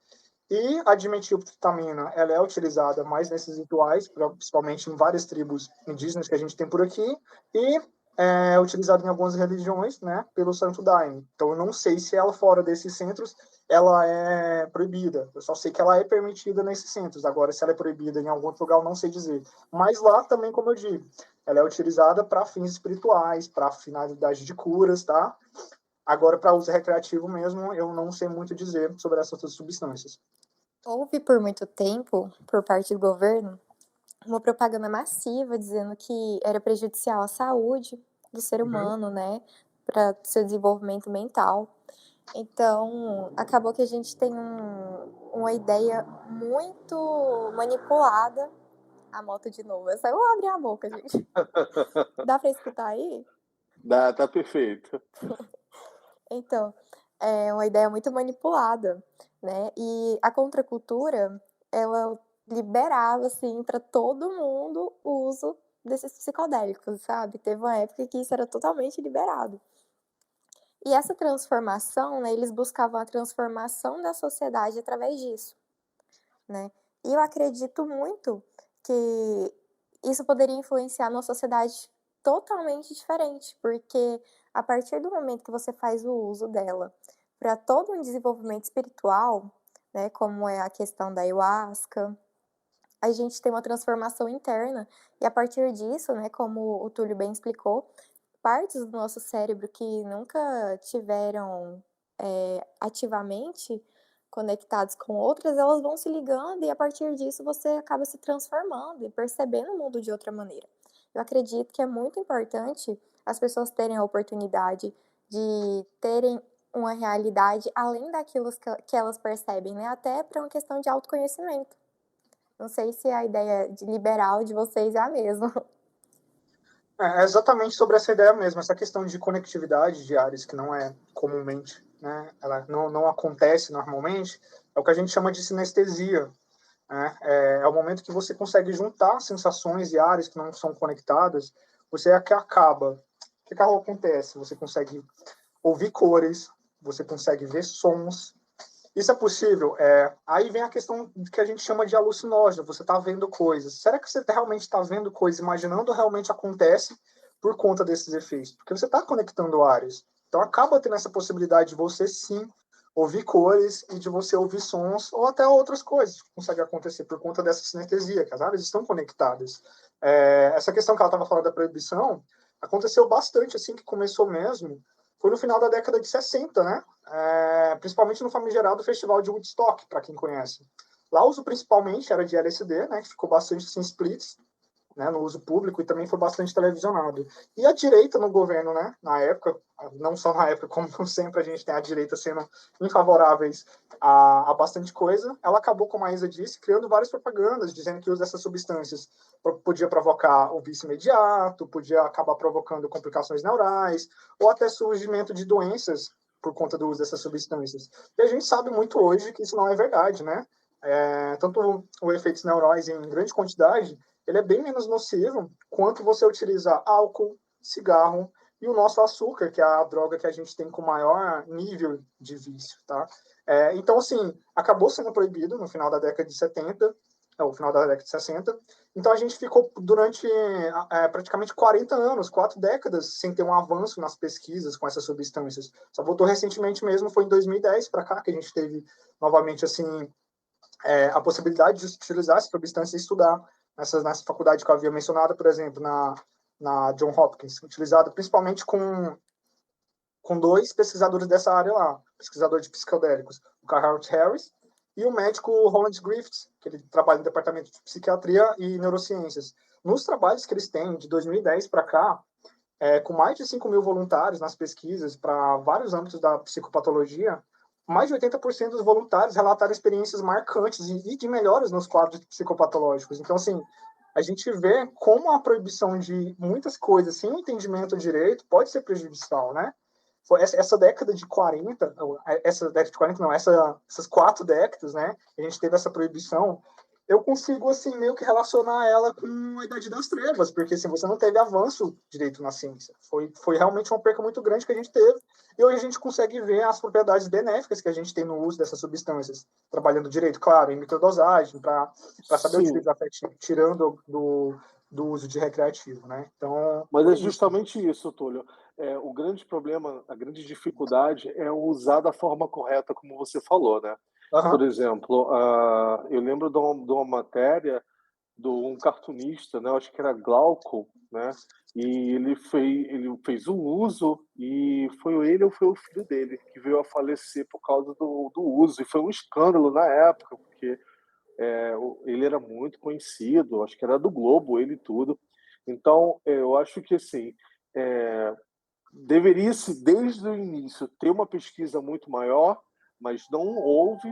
E a dimetiltriptamina, ela é utilizada mais nesses rituais, principalmente em várias tribos indígenas que a gente tem por aqui, e é utilizada em algumas religiões, né, pelo Santo Daime. Então, eu não sei se ela fora desses centros, ela é proibida. Eu só sei que ela é permitida nesses centros. Agora, se ela é proibida em algum outro lugar, eu não sei dizer. Mas lá também, como eu digo, ela é utilizada para fins espirituais, para finalidade de curas, tá? Agora, para uso recreativo mesmo, eu não sei muito dizer sobre essas outras substâncias. Houve por muito tempo, por parte do governo, uma propaganda massiva dizendo que era prejudicial à saúde do ser Uhum. humano, né, para seu desenvolvimento mental. Então, acabou que a gente tem uma ideia muito manipulada. A moto de novo. Eu só eu abrir a boca, gente. Dá para escutar aí? Dá, tá perfeito. Então, é uma ideia muito manipulada, né? E a contracultura, ela liberava, assim, para todo mundo o uso desses psicodélicos, sabe? Teve uma época que isso era totalmente liberado. E essa transformação, né, eles buscavam a transformação da sociedade através disso, né? E eu acredito muito que isso poderia influenciar numa sociedade totalmente diferente, porque a partir do momento que você faz o uso dela para todo um desenvolvimento espiritual, né, como é a questão da ayahuasca, a gente tem uma transformação interna e a partir disso, né, como o Túlio bem explicou, partes do nosso cérebro que nunca tiveram ativamente conectados com outras, elas vão se ligando e a partir disso você acaba se transformando e percebendo o mundo de outra maneira. Eu acredito que é muito importante as pessoas terem a oportunidade de terem uma realidade além daquilo que elas percebem, né? Até para uma questão de autoconhecimento. Não sei se a ideia de liberal de vocês é a mesma. É exatamente sobre essa ideia mesmo, essa questão de conectividade de áreas que não é comumente, né, ela não acontece normalmente, é o que a gente chama de sinestesia. Né? É o momento que você consegue juntar sensações e áreas que não são conectadas, você é que acaba. O que acontece? Você consegue ouvir cores, você consegue ver sons, Isso é possível? Aí vem a questão que a gente chama de alucinógeno. Você está vendo coisas. Será que você realmente está vendo coisas, imaginando realmente acontece por conta desses efeitos? Porque você está conectando áreas. Então acaba tendo essa possibilidade de você sim ouvir cores e de você ouvir sons ou até outras coisas que conseguem acontecer por conta dessa sinestesia, que as áreas estão conectadas. Essa questão que ela estava falando da proibição aconteceu bastante, assim, que começou mesmo, foi no final da década de 60, né? Principalmente no famigerado Festival de Woodstock, para quem conhece. Lá o uso principalmente era de LSD, né, que ficou bastante sem splits, né, no uso público, e também foi bastante televisionado. E a direita no governo, né, na época, não só na época, como sempre a gente tem a direita sendo infavoráveis a bastante coisa, ela acabou, como a Isa disse, criando várias propagandas, dizendo que o uso dessas substâncias podia provocar o vício imediato, podia acabar provocando complicações neurais, ou até surgimento de doenças por conta do uso dessas substâncias. E a gente sabe muito hoje que isso não é verdade, né? Tanto o efeitos neurais em grande quantidade, ele é bem menos nocivo quanto você utilizar álcool, cigarro e o nosso açúcar, que é a droga que a gente tem com maior nível de vício, tá? Então, assim, acabou sendo proibido no final da década de 70, no final da década de 60. Então, a gente ficou durante praticamente 40 anos, 4 décadas, sem ter um avanço nas pesquisas com essas substâncias. Só voltou recentemente mesmo, foi em 2010 para cá, que a gente teve novamente, assim, a possibilidade de utilizar essa substância e estudar nessa faculdade que eu havia mencionado, por exemplo, na John Hopkins, utilizado principalmente com 2 pesquisadores dessa área lá, pesquisador de psicodélicos, o Carl Harris e o médico Roland Griffiths, que ele trabalha no departamento de psiquiatria e neurociências. Nos trabalhos que eles têm de 2010 para cá, com mais de 5 mil voluntários nas pesquisas para vários âmbitos da psicopatologia, mais de 80% dos voluntários relataram experiências marcantes e de melhoras nos quadros psicopatológicos. Então, assim, a gente vê como a proibição de muitas coisas sem o entendimento direito pode ser prejudicial, né? Essa década de 40, não, essas 4 décadas, né? A gente teve essa proibição. Eu consigo, assim, meio que relacionar ela com a Idade das Trevas, porque, assim, você não teve avanço direito na ciência. Foi realmente uma perca muito grande que a gente teve, e hoje a gente consegue ver as propriedades benéficas que a gente tem no uso dessas substâncias, trabalhando direito, claro, em microdosagem, para saber Sim, utilizar, tirando do uso de recreativo, né? Então, mas é foi isso. justamente isso, Túlio. O grande problema, a grande dificuldade é usar da forma correta, como você falou, né? Por Aham. exemplo, eu lembro de uma matéria de um cartunista, né? Eu acho que era Glauco, né? E ele fez um uso e foi ele ou foi o filho dele que veio a falecer por causa do uso. E foi um escândalo na época, porque ele era muito conhecido, acho que era do Globo, ele e tudo. Então, eu acho que assim, é, deveria-se, desde o início, ter uma pesquisa muito maior, mas não houve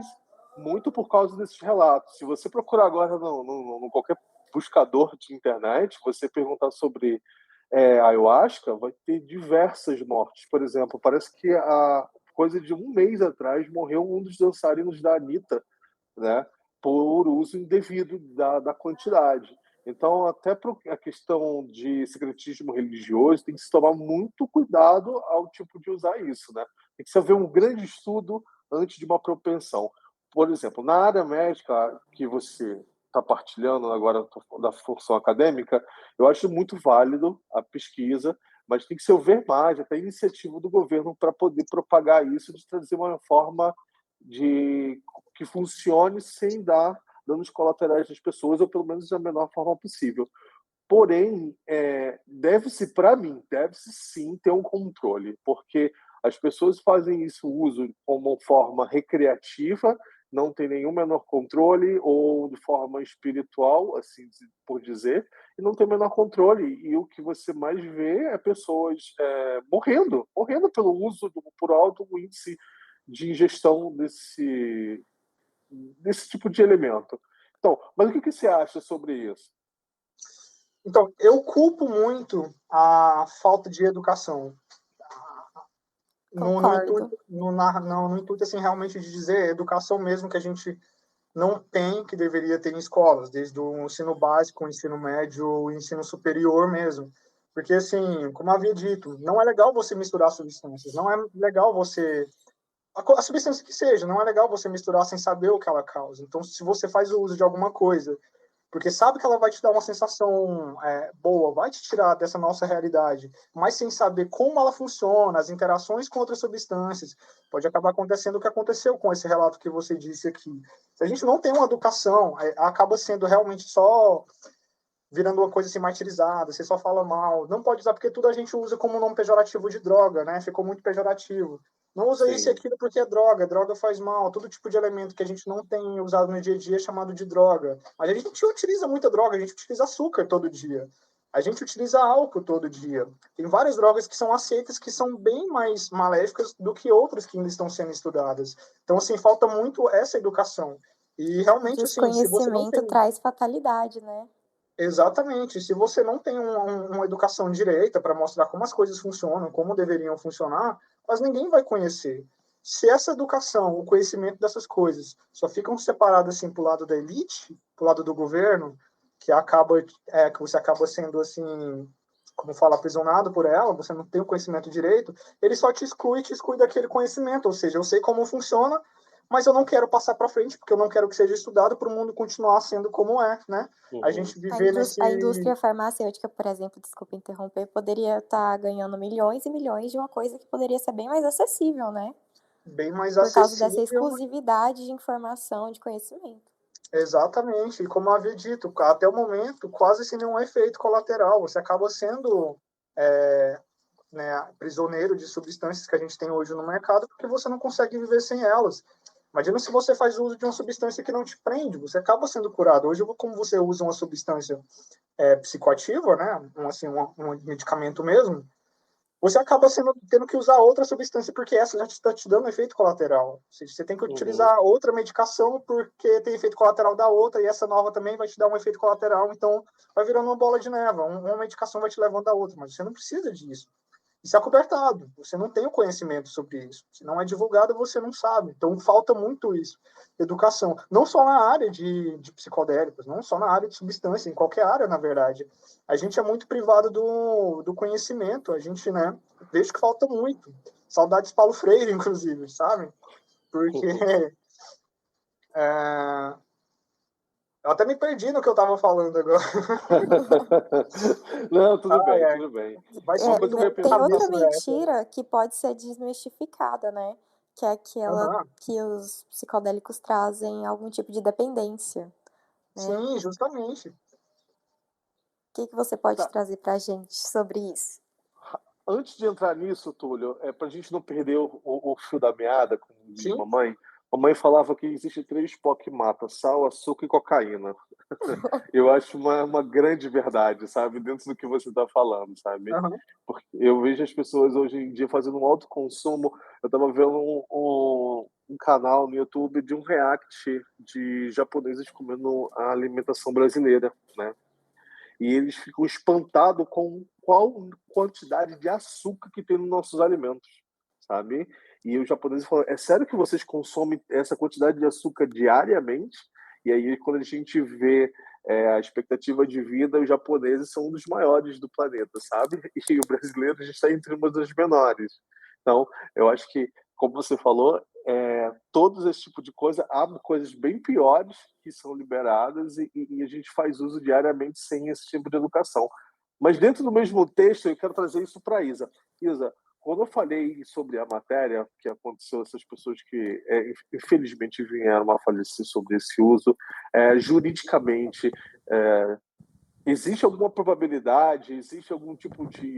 muito por causa desses relatos. Se você procurar agora no qualquer buscador de internet, você perguntar sobre ayahuasca, vai ter diversas mortes. Por exemplo, parece que a coisa de um mês atrás morreu um dos dançarinos da Anitta, né, por uso indevido da quantidade. Então, até a questão de secretismo religioso, tem que se tomar muito cuidado ao tipo de usar isso, né? Tem que se haver um grande estudo antes de uma propensão. Por exemplo, na área médica que você está partilhando agora da função acadêmica, eu acho muito válido a pesquisa, mas tem que se ouvir mais, até a iniciativa do governo para poder propagar isso, de trazer uma forma de que funcione sem dar danos colaterais às pessoas, ou pelo menos da menor forma possível. Porém, deve-se, para mim, deve-se sim ter um controle, porque as pessoas fazem isso uso como forma recreativa, não tem nenhum menor controle, ou de forma espiritual, assim por dizer, e não tem o menor controle. E o que você mais vê é pessoas morrendo pelo uso, por alto índice de ingestão desse tipo de elemento. Então, mas o que você acha sobre isso? Então, eu culpo muito a falta de educação. No Concordo. intuito, no intuito, assim, realmente de dizer educação mesmo que a gente não tem, que deveria ter em escolas, desde o ensino básico, o ensino médio, o ensino superior mesmo. Porque, assim, como havia dito, não é legal você misturar substâncias, não é legal você a substância que seja, não é legal você misturar sem saber o que ela causa. Então, se você faz o uso de alguma coisa, porque sabe que ela vai te dar uma sensação boa, vai te tirar dessa nossa realidade, mas sem saber como ela funciona, as interações com outras substâncias, pode acabar acontecendo o que aconteceu com esse relato que você disse aqui. Se a gente não tem uma educação, acaba sendo realmente só virando uma coisa assim martirizada, você só fala mal. Não pode usar, porque tudo a gente usa como nome pejorativo de droga, né? Ficou muito pejorativo. Não usa isso e Sim, aquilo porque é droga, droga faz mal. Todo tipo de elemento que a gente não tem usado no dia a dia é chamado de droga. Mas a gente utiliza muita droga, a gente utiliza açúcar todo dia. A gente utiliza álcool todo dia. Tem várias drogas que são aceitas que são bem mais maléficas do que outras que ainda estão sendo estudadas. Então, assim, falta muito essa educação. E O realmente, assim, se você não desconhecimento tem traz fatalidade, né? exatamente. Se você não tem uma educação direita para mostrar como as coisas funcionam, como deveriam funcionar, mas ninguém vai conhecer. Se essa educação, o conhecimento dessas coisas, só ficam separados assim para o lado da elite, para o lado do governo, que você acaba sendo assim, como fala, aprisionado por ela, você não tem o conhecimento direito, ele só te exclui daquele conhecimento. Ou seja, eu sei como funciona, mas eu não quero passar para frente, porque eu não quero que seja estudado para o mundo continuar sendo como é, né? A uhum, gente viver nesse A indústria farmacêutica, por exemplo, desculpa interromper, poderia estar ganhando milhões e milhões de uma coisa que poderia ser bem mais acessível, né? bem mais Por causa dessa acessível. exclusividade de informação, de conhecimento. Exatamente. E como eu havia dito, até o momento, quase sem nenhum efeito colateral. Você acaba sendo né, prisioneiro de substâncias que a gente tem hoje no mercado porque você não consegue viver sem elas. Imagina se você faz uso de uma substância que não te prende, você acaba sendo curado. Hoje, como você usa uma substância psicoativa, né, um medicamento mesmo, você acaba tendo que usar outra substância porque essa já está te dando efeito colateral. Ou seja, você tem que uhum. utilizar outra medicação porque tem efeito colateral da outra e essa nova também vai te dar um efeito colateral. Então, vai virando uma bola de neve. Uma medicação vai te levando a outra, mas você não precisa disso. Isso é acobertado. Você não tem o conhecimento sobre isso. Se não é divulgado, você não sabe. Então, falta muito isso. Educação. Não só na área de psicodélicos, não só na área de substância, em qualquer área, na verdade. A gente é muito privado do conhecimento. A gente, né, vejo que falta muito. Saudades de Paulo Freire, inclusive, sabe? Porque é, eu até me perdi no que eu estava falando agora. Não, tudo Ai, bem, ai. tudo bem. Vai Uma É, coisa subindo que eu na ia né, minha tem perguntar. outra cabeça essa. mentira que pode ser desmistificada, né? Que é aquela Uhum. que os psicodélicos trazem algum tipo de dependência, né? Sim, justamente. O que você pode Tá. trazer pra gente sobre isso? Antes de entrar nisso, Túlio, para a gente não perder o fio da meada, como diz Sim, mamãe falava que existe três pó que mata: sal, açúcar e cocaína. Eu acho uma grande verdade, sabe? Dentro do que você está falando, sabe? uhum. Porque eu vejo as pessoas hoje em dia fazendo um alto consumo. Eu estava vendo um canal no YouTube de um react de japoneses comendo a alimentação brasileira, né? E eles ficam espantados com qual quantidade de açúcar que tem nos nossos alimentos, sabe? E os japoneses falam: é sério que vocês consomem essa quantidade de açúcar diariamente? E aí, quando a gente vê a expectativa de vida, os japoneses são um dos maiores do planeta, sabe? E o brasileiro, a gente está entre uma das menores. Então, eu acho que, como você falou, todos esse tipo de coisa, há coisas bem piores que são liberadas e a gente faz uso diariamente sem esse tipo de educação. Mas dentro do mesmo texto, eu quero trazer isso para a Isa. Isa, quando eu falei sobre a matéria que aconteceu, essas pessoas que infelizmente vieram a falecer sobre esse uso, juridicamente, existe alguma probabilidade, existe algum tipo de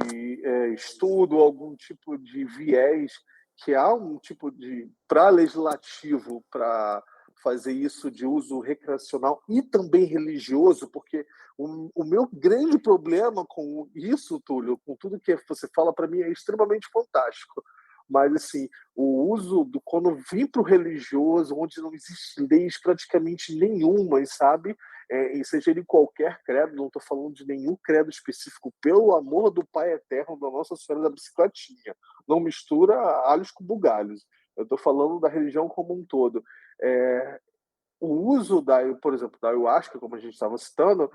estudo, algum tipo de viés que há um tipo de para legislativo para fazer isso de uso recreacional e também religioso, porque o meu grande problema com isso, Túlio, com tudo que você fala para mim é extremamente fantástico. Mas assim, o uso do quando vem para o religioso, onde não existe leis praticamente nenhuma, sabe? E seja ele qualquer credo, não estou falando de nenhum credo específico, pelo amor do Pai Eterno da Nossa Senhora da Bicicletinha. Não mistura alhos com bugalhos. Eu estou falando da religião como um todo. O uso por exemplo, da ayahuasca, como a gente estava citando,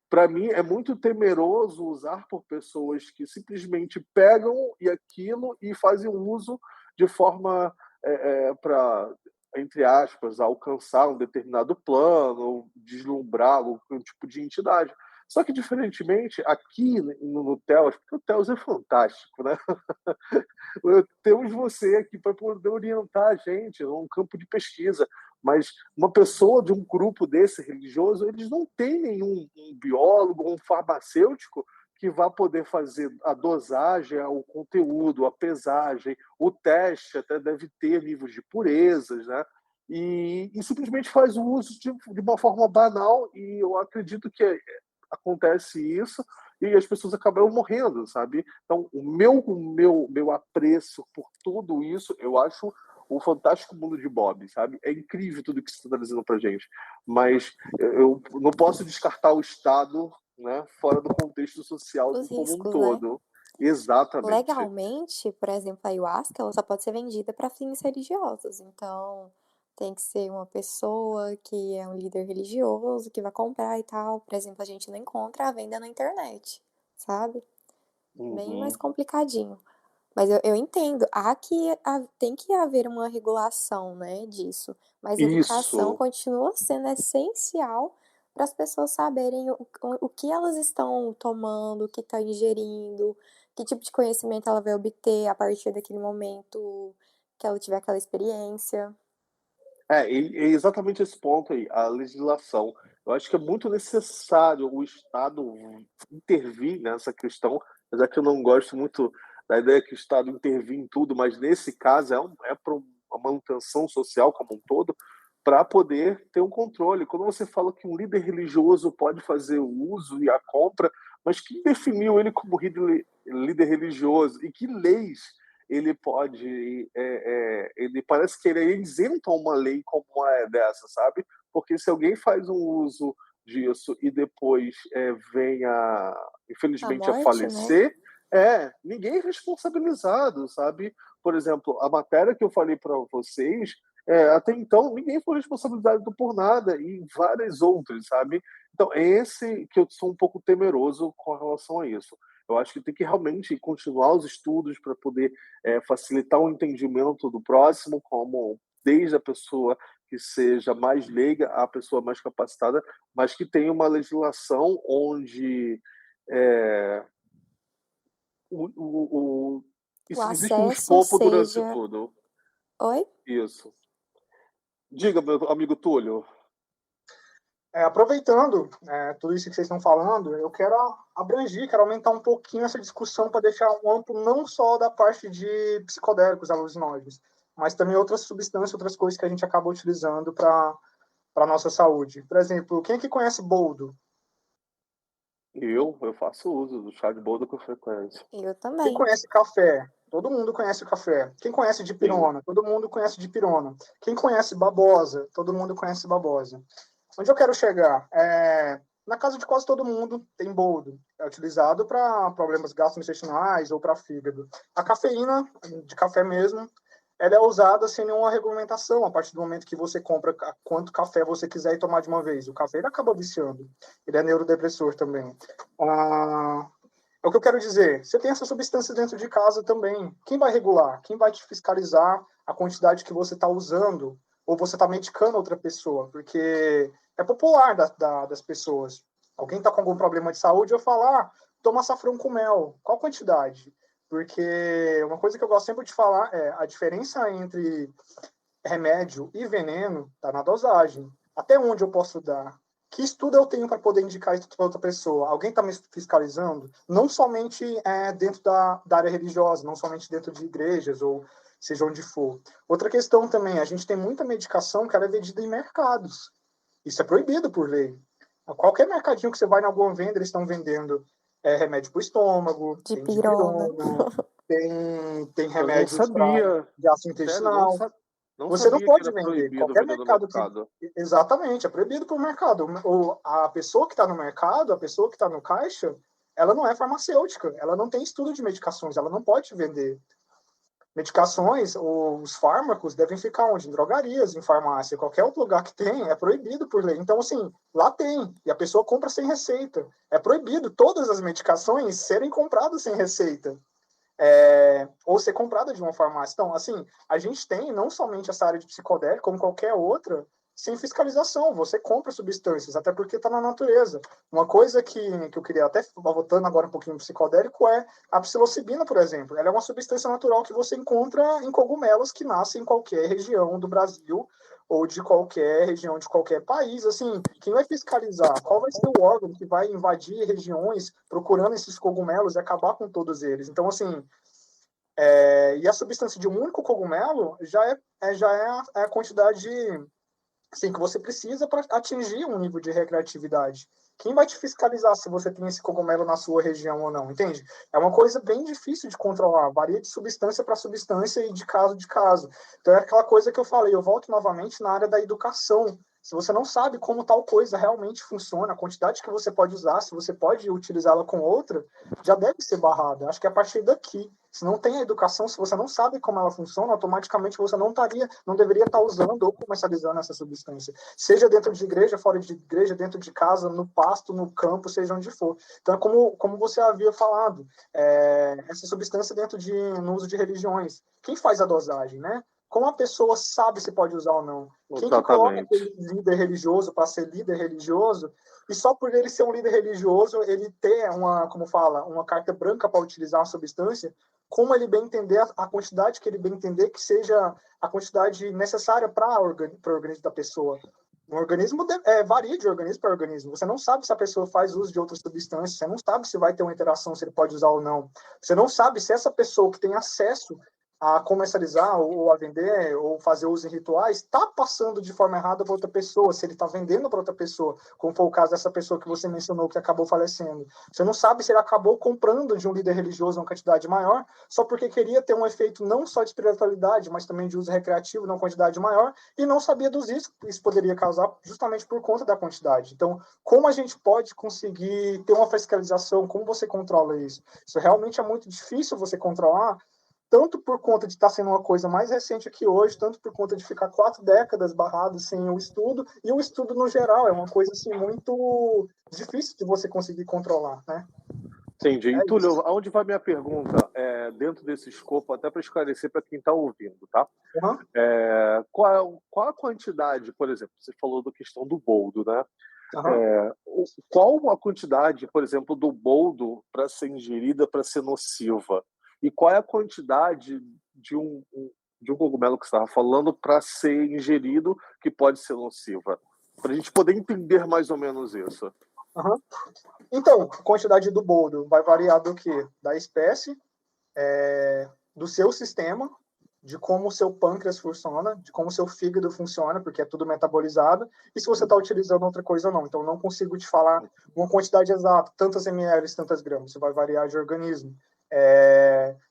para mim é muito temeroso usar por pessoas que simplesmente pegam aquilo e fazem um uso de forma para, entre aspas, alcançar um determinado plano, deslumbrar algum tipo de entidade. Só que, diferentemente, aqui no TELS, porque o TELS é fantástico, né? Temos você aqui para poder orientar a gente num campo de pesquisa, mas uma pessoa de um grupo desse religioso, eles não têm nenhum um biólogo ou um farmacêutico que vá poder fazer a dosagem, o conteúdo, a pesagem, o teste, até deve ter níveis de purezas, né? E simplesmente faz o uso de uma forma banal, e eu acredito que acontece isso e as pessoas acabam morrendo, sabe? Então, o meu apreço por tudo isso, eu acho o fantástico mundo de Bob, sabe? É incrível tudo que você está trazendo pra gente, mas eu não posso descartar o Estado, né, fora do contexto social Os como um riscos, né? todo. Exatamente. Legalmente, por exemplo, a ayahuasca, ela só pode ser vendida para fins religiosos. Então, tem que ser uma pessoa que é um líder religioso, que vai comprar e tal. Por exemplo, a gente não encontra a venda na internet, sabe? Bem mais Uhum. complicadinho. Mas eu entendo, tem que haver uma regulação, né, disso. Mas educação Isso. continua sendo essencial para as pessoas saberem o que elas estão tomando, o que estão ingerindo, que tipo de conhecimento ela vai obter a partir daquele momento que ela tiver aquela experiência. É exatamente esse ponto aí, a legislação. Eu acho que é muito necessário o Estado intervir nessa questão, apesar que eu não gosto muito da ideia que o Estado intervir em tudo, mas nesse caso é para uma manutenção social como um todo, para poder ter um controle. Quando você fala que um líder religioso pode fazer o uso e a compra, mas quem definiu ele como líder religioso? E que leis ele pode, ele parece que ele é isento a uma lei como é dessa, sabe? Porque se alguém faz um uso disso e depois vem A infelizmente, a morte, né? falecer, ninguém é responsabilizado, sabe? Por exemplo, a matéria que eu falei para vocês, até então, ninguém foi responsabilizado por nada e várias outras, sabe? Então, é esse que eu sou um pouco temeroso com relação a isso. Eu acho que tem que realmente continuar os estudos para poder facilitar o entendimento do próximo, como desde a pessoa que seja mais leiga à pessoa mais capacitada, mas que tenha uma legislação onde é, O existe um acesso escopo durante seja. tudo. Oi? Isso. Diga, meu amigo Túlio. Aproveitando tudo isso que vocês estão falando, eu quero abranger, quero aumentar um pouquinho essa discussão para deixar um amplo não só da parte de psicodélicos, alucinógenos, mas também outras substâncias, outras coisas que a gente acaba utilizando para a nossa saúde. Por exemplo, quem é que conhece boldo? Eu faço uso do chá de boldo com frequência. Eu Quem também. conhece café? Todo mundo conhece o café. Quem conhece Sim. dipirona? Todo mundo conhece dipirona. Quem conhece babosa? Todo mundo conhece babosa. Onde eu quero chegar? Na casa de quase todo mundo tem boldo. É utilizado para problemas gastrointestinais ou para fígado. A cafeína, de café mesmo, ela é usada sem nenhuma regulamentação. A partir do momento que você compra quanto café você quiser e tomar de uma vez. O café ele acaba viciando. Ele é neurodepressor também. É o que eu quero dizer. Você tem essa substância dentro de casa também. Quem vai regular? Quem vai te fiscalizar a quantidade que você está usando? Ou você está medicando outra pessoa? Porque é popular das pessoas. Alguém está com algum problema de saúde, eu falo, toma açafrão com mel. Qual quantidade? Porque uma coisa que eu gosto sempre de falar é a diferença entre remédio e veneno está na dosagem. Até onde eu posso dar? Que estudo eu tenho para poder indicar isso para outra pessoa? Alguém está me fiscalizando? Não somente dentro da área religiosa, não somente dentro de igrejas ou seja onde for. Outra questão também, a gente tem muita medicação que ela é vendida em mercados. Isso é proibido por lei. Qualquer mercadinho que você vai na alguma venda, eles estão vendendo remédio para o estômago, De tem pirona. dipirona, tem Eu não remédios para sabia. Sério, gastrointestinal. não Você não sabia que pode era vender. proibido Qualquer vender no mercado que. mercado. Exatamente, é proibido por mercado. Ou a pessoa que está no mercado, a pessoa que está no caixa, ela não é farmacêutica, ela não tem estudo de medicações, ela não pode vender. Medicações ou os fármacos devem ficar onde? Em drogarias, em farmácia, qualquer outro lugar que tem, é proibido por lei. Então, assim, lá tem, e a pessoa compra sem receita. É proibido todas as medicações serem compradas sem receita. ou ser comprada de uma farmácia. Então, assim, a gente tem não somente essa área de psicodélico, como qualquer outra, sem fiscalização. Você compra substâncias, até porque está na natureza. Uma coisa que eu queria, até voltando agora um pouquinho no psicodélico, é a psilocibina, por exemplo. Ela é uma substância natural que você encontra em cogumelos que nascem em qualquer região do Brasil ou de qualquer região de qualquer país. Assim, quem vai fiscalizar? Qual vai ser o órgão que vai invadir regiões procurando esses cogumelos e acabar com todos eles? Então, assim, e a substância de um único cogumelo já é a quantidade assim, que você precisa para atingir um nível de recreatividade. Quem vai te fiscalizar se você tem esse cogumelo na sua região ou não, entende? É uma coisa bem difícil de controlar, varia de substância para substância e de caso de caso. Então é aquela coisa que eu falei, eu volto novamente na área da educação. Se você não sabe como tal coisa realmente funciona, a quantidade que você pode usar, se você pode utilizá-la com outra, já deve ser barrada. Acho que é a partir daqui. Se não tem a educação, se você não sabe como ela funciona, automaticamente você não deveria estar usando ou comercializando essa substância. Seja dentro de igreja, fora de igreja, dentro de casa, no pasto, no campo, seja onde for. Então, é como você havia falado, essa substância no uso de religiões. Quem faz a dosagem, né? Como a pessoa sabe se pode usar ou não? Quem que coloca aquele líder religioso para ser líder religioso e só por ele ser um líder religioso, ele ter uma carta branca para utilizar uma substância, como ele bem entender, a quantidade que ele bem entender que seja a quantidade necessária para o organismo da pessoa. Um organismo varia de organismo para organismo. Você não sabe se a pessoa faz uso de outras substâncias, você não sabe se vai ter uma interação, se ele pode usar ou não. Você não sabe se essa pessoa que tem acesso a comercializar ou a vender ou fazer uso em rituais está passando de forma errada para outra pessoa, se ele está vendendo para outra pessoa, como foi o caso dessa pessoa que você mencionou que acabou falecendo. Você não sabe se ele acabou comprando de um líder religioso uma quantidade maior, só porque queria ter um efeito não só de espiritualidade, mas também de uso recreativo numa quantidade maior, e não sabia dos riscos que isso poderia causar justamente por conta da quantidade. Então, como a gente pode conseguir ter uma fiscalização, como você controla isso? Isso realmente é muito difícil você controlar, tanto por conta de estar sendo uma coisa mais recente aqui hoje, tanto por conta de ficar 4 décadas barrado sem o estudo, e o estudo no geral é uma coisa assim muito difícil de você conseguir controlar, né? Entendi. E, Túlio, aonde vai minha pergunta? Dentro desse escopo, até para esclarecer para quem está ouvindo, tá? Uhum. Qual a quantidade, por exemplo, você falou da questão do boldo, né? Uhum. Qual a quantidade, por exemplo, do boldo para ser ingerida, para ser nociva? E qual é a quantidade de um cogumelo que você estava falando para ser ingerido que pode ser nociva? Para a gente poder entender mais ou menos isso. Uhum. Então, a quantidade do boldo vai variar do quê? Da espécie, do seu sistema, de como o seu pâncreas funciona, de como o seu fígado funciona, porque é tudo metabolizado, e se você está utilizando outra coisa ou não. Então, não consigo te falar uma quantidade exata, tantas ml, tantas gramas, isso vai variar de organismo.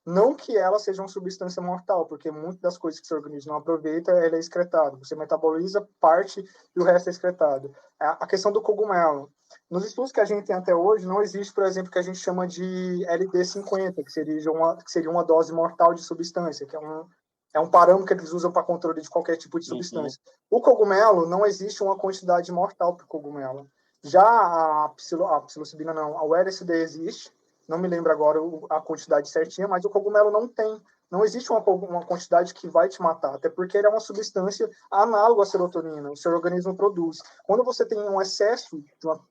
Não que ela seja uma substância mortal, porque muitas das coisas que seu organismo não aproveita, ela é excretado. Você metaboliza parte e o resto é excretado. A questão do cogumelo. Nos estudos que a gente tem até hoje, não existe, por exemplo, o que a gente chama de LD50, que seria uma dose mortal de substância, que é um parâmetro que eles usam para controle de qualquer tipo de substância. O cogumelo, não existe uma quantidade mortal para o cogumelo. Já a psilocibina não, a LSD existe, não me lembro agora a quantidade certinha, mas o cogumelo não tem. Não existe uma quantidade que vai te matar, até porque ele é uma substância análoga à serotonina, o seu organismo produz. Quando você tem um excesso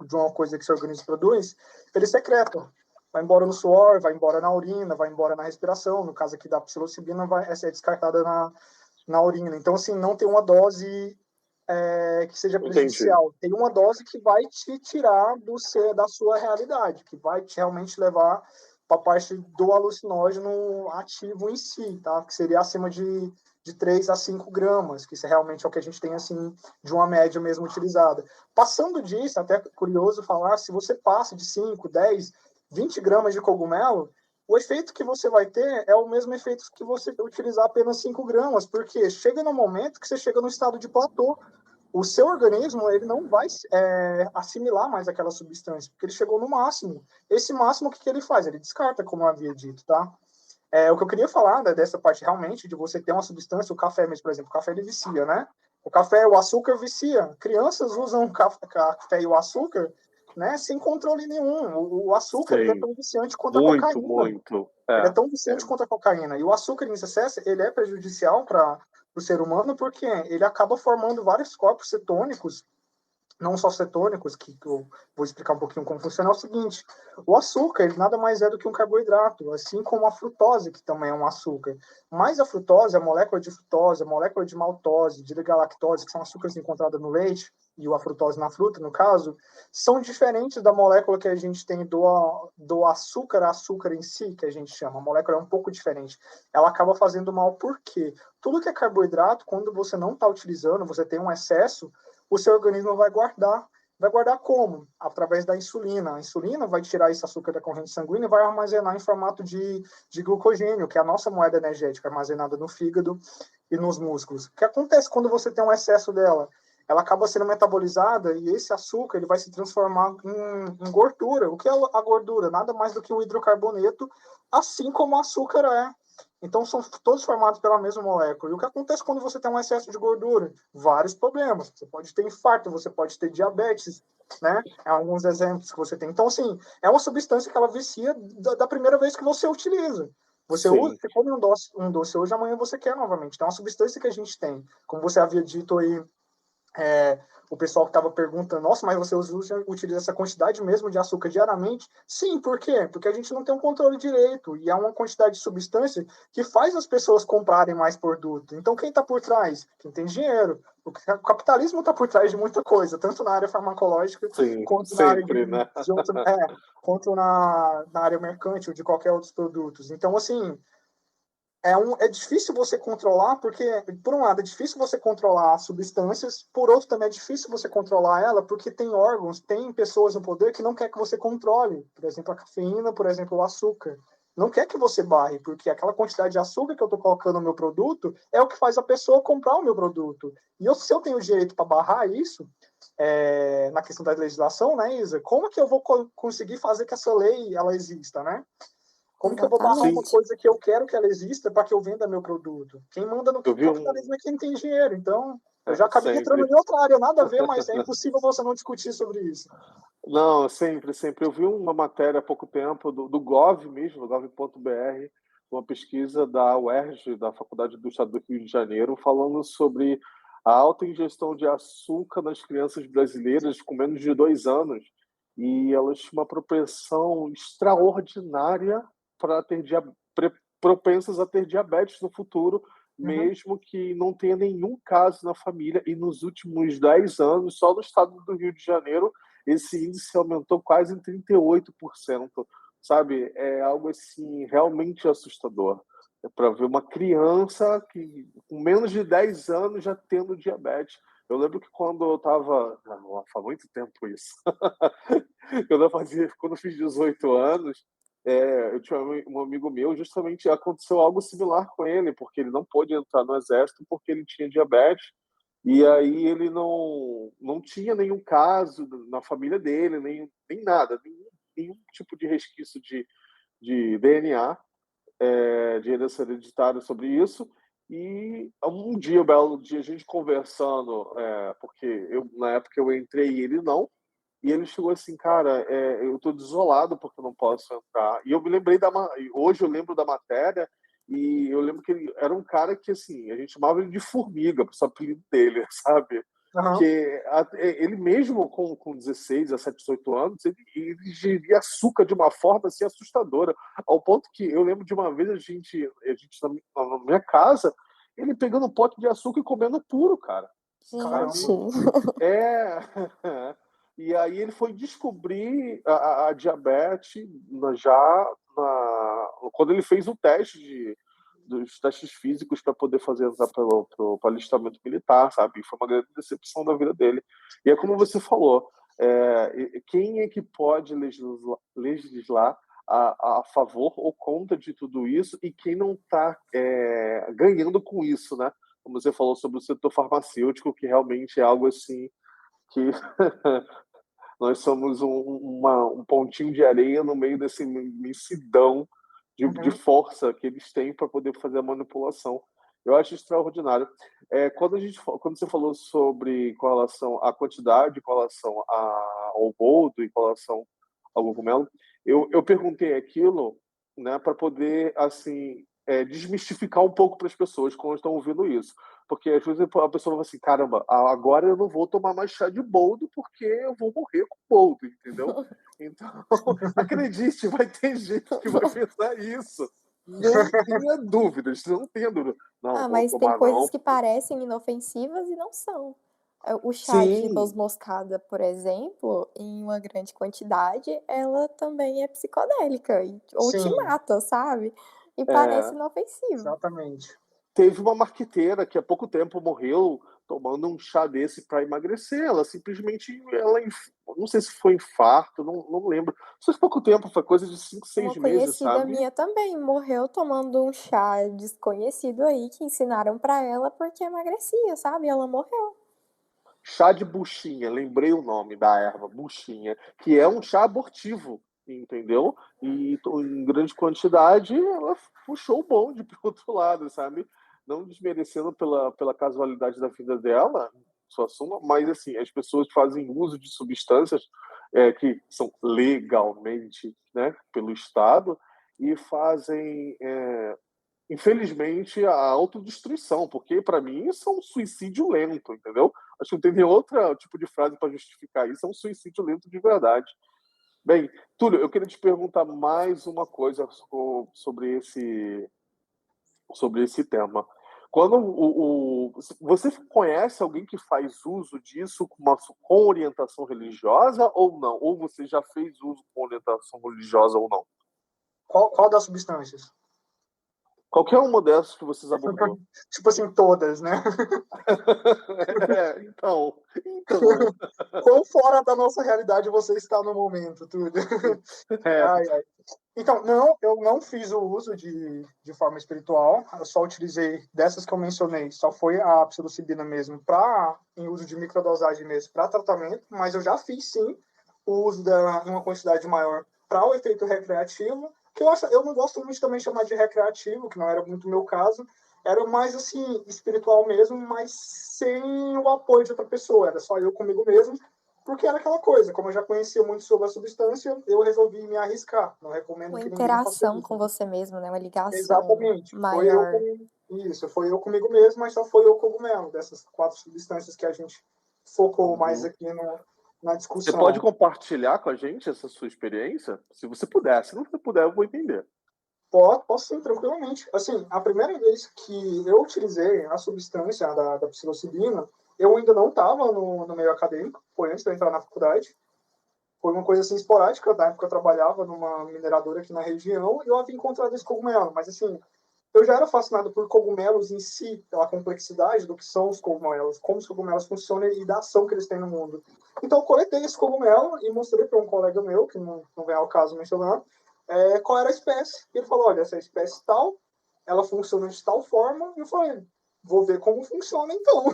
de uma coisa que o seu organismo produz, ele secreta. Vai embora no suor, vai embora na urina, vai embora na respiração. No caso aqui da psilocibina, vai ser descartada na urina. Então, assim, não tem uma dose que seja prejudicial. Entendi. Tem uma dose que vai te tirar da sua realidade, que vai te realmente levar para a parte do alucinógeno ativo em si, tá? Que seria acima de 3 a 5 gramas, que isso realmente é o que a gente tem, assim, de uma média mesmo utilizada. Passando disso, até curioso falar, se você passa de 5, 10, 20 gramas de cogumelo, o efeito que você vai ter é o mesmo efeito que você utilizar apenas 5 gramas, porque chega no momento que você chega no estado de platô. O seu organismo ele não vai assimilar mais aquela substância, porque ele chegou no máximo. Esse máximo, o que ele faz? Ele descarta, como eu havia dito, tá? O que eu queria falar, né, dessa parte realmente, de você ter uma substância, o café mesmo, por exemplo, o café ele vicia, né? O açúcar vicia. Crianças usam o café e o açúcar, né, sem controle nenhum. O açúcar é tão viciante quanto a cocaína. Muito. Ele é tão viciante quanto a cocaína. E o açúcar em excesso, ele é prejudicial para o ser humano porque ele acaba formando vários corpos cetônicos, não só cetônicos, que eu vou explicar um pouquinho como funciona, é o seguinte: o açúcar, ele nada mais é do que um carboidrato, assim como a frutose, que também é um açúcar. Mas a frutose, a molécula de frutose, a molécula de maltose, de galactose, que são açúcares encontrados no leite, e a frutose na fruta, no caso, são diferentes da molécula que a gente tem do açúcar em si, que a gente chama. A molécula é um pouco diferente. Ela acaba fazendo mal por quê? Tudo que é carboidrato, quando você não está utilizando, você tem um excesso, o seu organismo vai guardar. Vai guardar como? Através da insulina. A insulina vai tirar esse açúcar da corrente sanguínea e vai armazenar em formato de glucogênio, que é a nossa moeda energética, armazenada no fígado e nos músculos. O que acontece quando você tem um excesso dela? Ela acaba sendo metabolizada e esse açúcar ele vai se transformar em gordura. O que é a gordura? Nada mais do que um hidrocarboneto, assim como o açúcar é. Então, são todos formados pela mesma molécula. E o que acontece quando você tem um excesso de gordura? Vários problemas. Você pode ter infarto, você pode ter diabetes, né? É alguns exemplos que você tem. Então, assim, é uma substância que ela vicia da primeira vez que você utiliza. Você come um doce hoje, amanhã você quer novamente. Então, é uma substância que a gente tem. Como você havia dito aí, o pessoal que estava perguntando, nossa, mas você utiliza essa quantidade mesmo de açúcar diariamente? Sim, por quê? Porque a gente não tem um controle direito, e é uma quantidade de substância que faz as pessoas comprarem mais produto. Então, quem está por trás? Quem tem dinheiro. O capitalismo está por trás de muita coisa, tanto na área farmacológica, quanto na área quanto na área mercantil, de qualquer outros produtos. Então, assim, é difícil você controlar, porque, por um lado, é difícil você controlar as substâncias, por outro, também é difícil você controlar ela, porque tem órgãos, tem pessoas no poder que não quer que você controle. Por exemplo, a cafeína, por exemplo, o açúcar. Não quer que você barre, porque aquela quantidade de açúcar que eu estou colocando no meu produto é o que faz a pessoa comprar o meu produto. E se eu tenho direito para barrar isso, na questão da legislação, né, Isa? Como que eu vou conseguir fazer que essa lei ela exista, né? Como que eu vou barrar uma coisa que eu quero que ela exista para que eu venda meu produto? Quem manda no capitalismo é quem tem dinheiro. Então, eu já acabei entrando em outra área, nada a ver, mas é impossível você não discutir sobre isso. Não, sempre. Eu vi uma matéria há pouco tempo do Gov mesmo, gov.br, uma pesquisa da UERJ, da Faculdade do Estado do Rio de Janeiro, falando sobre a alta ingestão de açúcar nas crianças brasileiras com menos de 2 anos. E elas tinham uma propensão extraordinária para ter propensas a ter diabetes no futuro, mesmo que não tenha nenhum caso na família. E nos últimos 10 anos, só no estado do Rio de Janeiro, esse índice aumentou quase em 38%, sabe? É algo assim realmente assustador. É para ver uma criança que com menos de 10 anos já tendo diabetes. Eu lembro que quando eu estava... Faz muito tempo isso. Quando eu fiz 18 anos, eu tinha um amigo meu, justamente aconteceu algo similar com ele, porque ele não pôde entrar no exército porque ele tinha diabetes, e aí ele não tinha nenhum caso na família dele, nem nada, nenhum tipo de resquício de DNA, de herança hereditária sobre isso. E um dia, um belo dia, a gente conversando, porque na época eu entrei e ele não, e ele chegou assim, cara, eu tô desolado porque eu não posso entrar. E eu me lembrei hoje eu lembro da matéria, e eu lembro que ele era um cara que, assim, a gente chamava ele de formiga, o apelido dele, sabe? Porque ele mesmo com 16, 17, 18 anos, ele ingeria açúcar de uma forma assim, assustadora, ao ponto que eu lembro de uma vez a gente na minha casa, ele pegando um pote de açúcar e comendo puro, cara. Gente. É. E aí ele foi descobrir a diabetes quando ele fez o teste dos testes físicos para poder fazer entrar pro alistamento militar, sabe? E foi uma grande decepção da vida dele. E é como você falou, quem é que pode legislar a favor ou contra de tudo isso, e quem não está ganhando com isso, né? Como você falou sobre o setor farmacêutico, que realmente é algo assim que nós somos um pontinho de areia no meio dessa imensidão de força que eles têm para poder fazer a manipulação. Eu acho extraordinário. Quando você falou com relação à quantidade, com relação ao boldo, com relação ao cogumelo, eu perguntei aquilo né, para poder, assim, desmistificar um pouco para as pessoas quando estão ouvindo isso. Porque às vezes a pessoa fala assim, caramba, agora eu não vou tomar mais chá de boldo porque eu vou morrer com boldo, entendeu? Então, acredite, vai ter gente que vai pensar isso. Não tenha dúvidas, não tenha dúvida. Não, Ah, vou mas tem tomar coisas não. que parecem inofensivas e não são. O chá de noz Sim, moscada, por exemplo, em uma grande quantidade, ela também é psicodélica ou te Sim, mata, sabe? E parece é, inofensivo. exatamente. teve uma marqueteira que há pouco tempo morreu tomando um chá desse para emagrecer. Ela simplesmente, não sei se foi infarto, não lembro. Só faz pouco tempo, foi coisa de 5, Uma 6 meses, conhecida sabe? minha também morreu tomando um chá desconhecido aí que ensinaram pra ela porque emagrecia, sabe? Ela morreu. Chá de buchinha, lembrei o nome da erva, buchinha, que é um chá abortivo, entendeu? E em grande quantidade ela puxou o bonde para o outro lado, sabe? Não desmerecendo pela casualidade da vida dela, sua suma, mas assim, as pessoas fazem uso de substâncias que são legalmente, né, pelo Estado e fazem infelizmente, a autodestruição, porque para mim isso é um suicídio lento, entendeu? Acho que não tem nenhum outro tipo de frase para justificar isso, é um suicídio lento de verdade. Bem, Túlio, eu queria te perguntar mais uma coisa sobre esse tema. Quando você conhece alguém que faz uso disso com orientação religiosa ou não? Ou você já fez uso com orientação religiosa ou não? Qual das substâncias? Qualquer uma dessas que vocês abordou. Tipo assim, todas, né? Então. Quão fora da nossa realidade você está no momento, tudo. É, Ai, ai. Então, não, eu não fiz o uso de forma espiritual, eu só utilizei dessas que eu mencionei, só foi a psilocibina mesmo, em uso de microdosagem mesmo, para tratamento, mas eu já fiz sim o uso dela em uma quantidade maior para o efeito recreativo, que eu não gosto muito também de chamar de recreativo, que não era muito o meu caso, era mais assim, espiritual mesmo, mas sem o apoio de outra pessoa, era só eu comigo mesmo, porque era aquela coisa, como eu já conhecia muito sobre a substância, eu resolvi me arriscar. Não recomendo Uma que ninguém faça interação isso. com você mesmo, né? Uma ligação Exatamente. maior. Foi eu comigo mesmo, mas só foi eu cogumelo, dessas 4 substâncias que a gente focou mais uhum. aqui na Você pode discussão. compartilhar com a gente essa sua experiência? Se você puder. Se não você puder, eu vou entender. Posso sim, tranquilamente. Assim, a primeira vez que eu utilizei a substância da psilocibina, eu ainda não estava no meio acadêmico, foi antes de eu entrar na faculdade. Foi uma coisa assim esporádica, na época eu trabalhava numa mineradora aqui na região e eu havia encontrado esse cogumelo, mas assim, eu já era fascinado por cogumelos em si, pela complexidade do que são os cogumelos, como os cogumelos funcionam e da ação que eles têm no mundo. Então eu coletei esse cogumelo e mostrei para um colega meu, que não vem ao caso mencionar, qual era a espécie. E ele falou, olha, essa espécie tal, ela funciona de tal forma, e eu falei, vou ver como funciona então.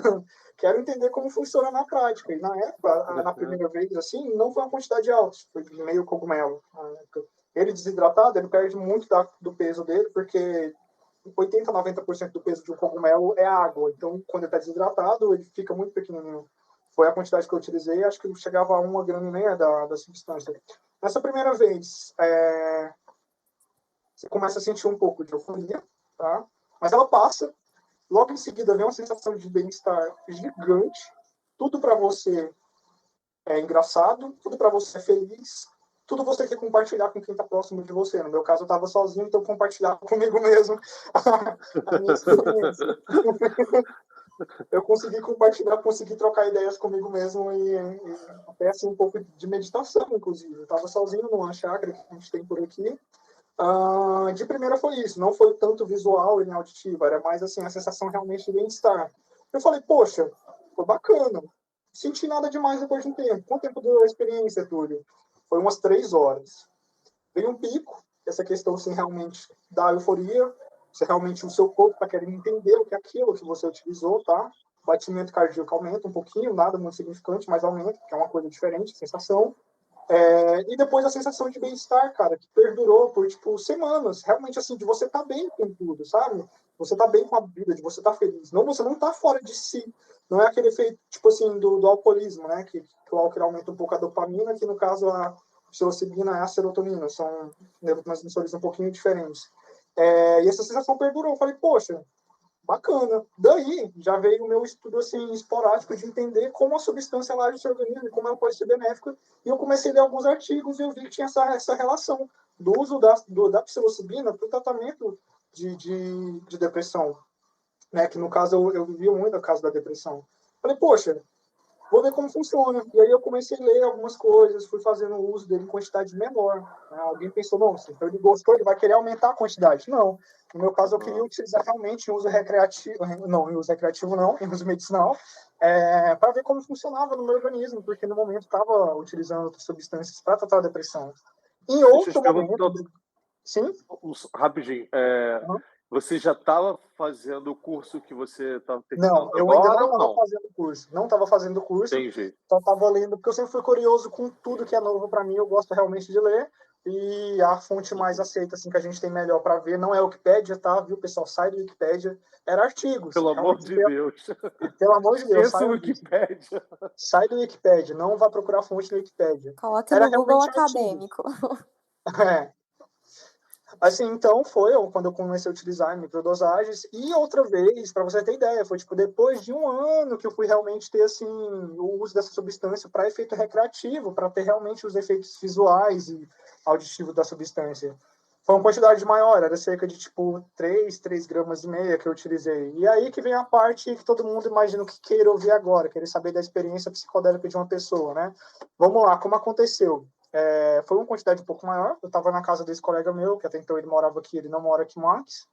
Quero entender como funciona na prática. E na época, na primeira vez, assim, não foi uma quantidade alta, foi meio cogumelo. Ele desidratado, ele perde muito do peso dele, porque 80, 90% do peso de um cogumelo é água. Então, quando ele está desidratado, ele fica muito pequenininho. Foi a quantidade que eu utilizei, acho que chegava a 1,5 gramas da substância. Nessa primeira vez, você começa a sentir um pouco de euforia, tá? Mas ela passa. Logo em seguida, vem uma sensação de bem-estar gigante. Tudo para você é engraçado, tudo para você é feliz, tudo você quer compartilhar com quem está próximo de você. No meu caso, eu estava sozinho, então compartilhar comigo mesmo a minha experiência. Eu consegui compartilhar, consegui trocar ideias comigo mesmo e até assim um pouco de meditação, inclusive. Eu estava sozinho numa chácara que a gente tem por aqui. De primeira foi isso, não foi tanto visual e nem auditivo, era mais assim a sensação realmente de bem-estar. Eu falei, poxa, foi bacana. Senti nada demais depois de um tempo. Quanto tempo durou a experiência, Túlio? Foi umas 3 horas. Veio um pico, essa questão assim, realmente da euforia, você realmente o seu corpo está querendo entender o que é aquilo que você utilizou, tá? O batimento cardíaco aumenta um pouquinho, nada muito significante, mas aumenta, que é uma coisa diferente, sensação. E depois a sensação de bem-estar, cara, que perdurou por, tipo, semanas. Realmente, assim, de você estar bem com tudo, sabe? Você tá bem com a vida, de você estar feliz. Não, você não tá fora de si. Não é aquele efeito, tipo assim, do alcoolismo, né? Que o álcool aumenta um pouco a dopamina, que no caso psilocibina e a serotonina, são neurotransmissores um pouquinho diferentes. E essa sensação perdurou. Eu falei, poxa, bacana. Daí já veio o meu estudo assim, esporádico de entender como a substância age no seu organismo e como ela pode ser benéfica. E eu comecei a ler alguns artigos e eu vi que tinha essa relação do uso da psilocibina para o tratamento de depressão. Né? Que no caso eu vivi muito o caso da depressão. Falei, poxa, vou ver como funciona. E aí eu comecei a ler algumas coisas, fui fazendo uso dele em quantidade menor. Alguém pensou, não, então ele gostou, ele vai querer aumentar a quantidade. Não. No meu caso, eu queria utilizar realmente em uso recreativo, não, em uso recreativo não, em uso medicinal, para ver como funcionava no meu organismo, porque no momento estava utilizando outras substâncias para tratar a depressão. Em outro momento... Sim? Rapidinho. Você já estava fazendo o curso que você estava terminando agora? Não, eu ainda não estava fazendo o curso. Não estava fazendo o curso. Entendi. Só estava lendo, porque eu sempre fui curioso com tudo que é novo para mim. Eu gosto realmente de ler. E a fonte mais aceita, assim, que a gente tem melhor para ver, não é a Wikipédia, tá? Viu, pessoal? Sai do Wikipédia. Era artigos. Pelo amor de Deus. Pelo amor de Deus. Sai do Wikipédia. Sai do Wikipédia. Não vá procurar fonte no Wikipédia. Coloque no Google acadêmico. Assim, então, foi quando eu comecei a utilizar microdosagens. E outra vez, para você ter ideia, foi tipo depois de um ano que eu fui realmente ter assim, o uso dessa substância para efeito recreativo, para ter realmente os efeitos visuais e auditivos da substância. Foi uma quantidade maior, era cerca de tipo 3 gramas e meia que eu utilizei. E aí que vem a parte que todo mundo imagina que queira ouvir agora, querer saber da experiência psicodélica de uma pessoa, né? Vamos lá, como aconteceu? Foi uma quantidade um pouco maior. Eu estava na casa desse colega meu, que até então ele morava aqui, ele não mora aqui mais.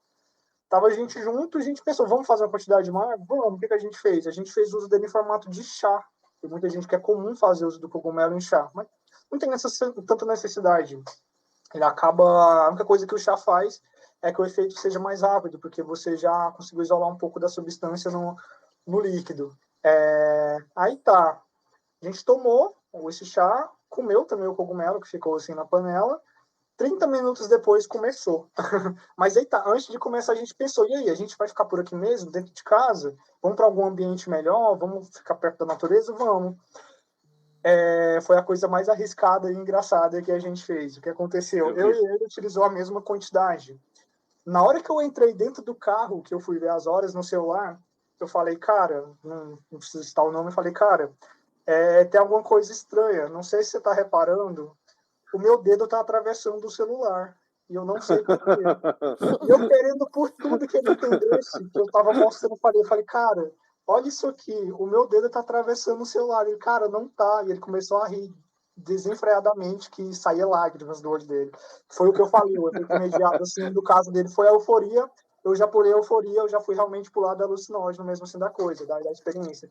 Tava a gente junto, a gente pensou, vamos fazer uma quantidade maior? Vamos, o que a gente fez? A gente fez uso dele em formato de chá. Tem muita gente que é comum fazer uso do cogumelo em chá, mas não tem tanta necessidade. Ele acaba, a única coisa que o chá faz é que o efeito seja mais rápido, porque você já conseguiu isolar um pouco da substância no líquido. Aí tá, a gente tomou esse chá, comeu também o cogumelo, que ficou assim na panela. 30 minutos depois começou. Mas aí tá, antes de começar a gente pensou, e aí, a gente vai ficar por aqui mesmo, dentro de casa? Vamos para algum ambiente melhor? Vamos ficar perto da natureza? Vamos. Foi a coisa mais arriscada e engraçada que a gente fez. O que aconteceu? Eu e ele utilizou a mesma quantidade. Na hora que eu entrei dentro do carro, que eu fui ver as horas no celular, eu falei, cara, não preciso citar o nome, eu falei, cara, tem alguma coisa estranha. Não sei se você está reparando, o meu dedo está atravessando o celular. E eu não sei por quê. E eu querendo por tudo que ele entendesse, que eu estava mostrando, eu falei, cara, olha isso aqui, o meu dedo está atravessando o celular. Ele, cara, não tá. E ele começou a rir desenfreadamente, que saía lágrimas do olho dele. Foi o que eu falei, o efeito imediato, assim, do caso dele foi a euforia. Eu já pulei a euforia, eu já fui realmente pro lado alucinógeno mesmo, assim, da coisa, da experiência.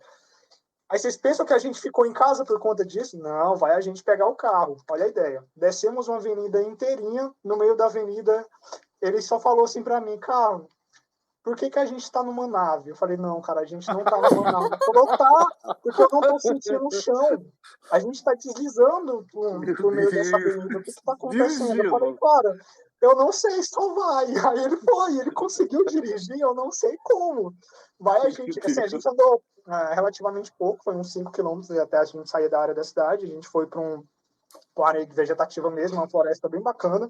Aí vocês pensam que a gente ficou em casa por conta disso? Não, vai a gente pegar o carro. Olha a ideia. Descemos uma avenida inteirinha, no meio da avenida, ele só falou assim para mim, cara, por que a gente tá numa nave? Eu falei, não, cara, a gente não tá numa nave. Ele falou, tá, porque eu não tô sentindo o chão. A gente tá deslizando por meio dessa avenida. O que tá acontecendo? Eu falei, cara, eu não sei, só vai. Aí ele foi, ele conseguiu dirigir, eu não sei como. Vai a gente, assim, a gente andou relativamente pouco, foi uns 5 quilômetros até a gente sair da área da cidade. A gente foi para uma área vegetativa mesmo, uma floresta bem bacana.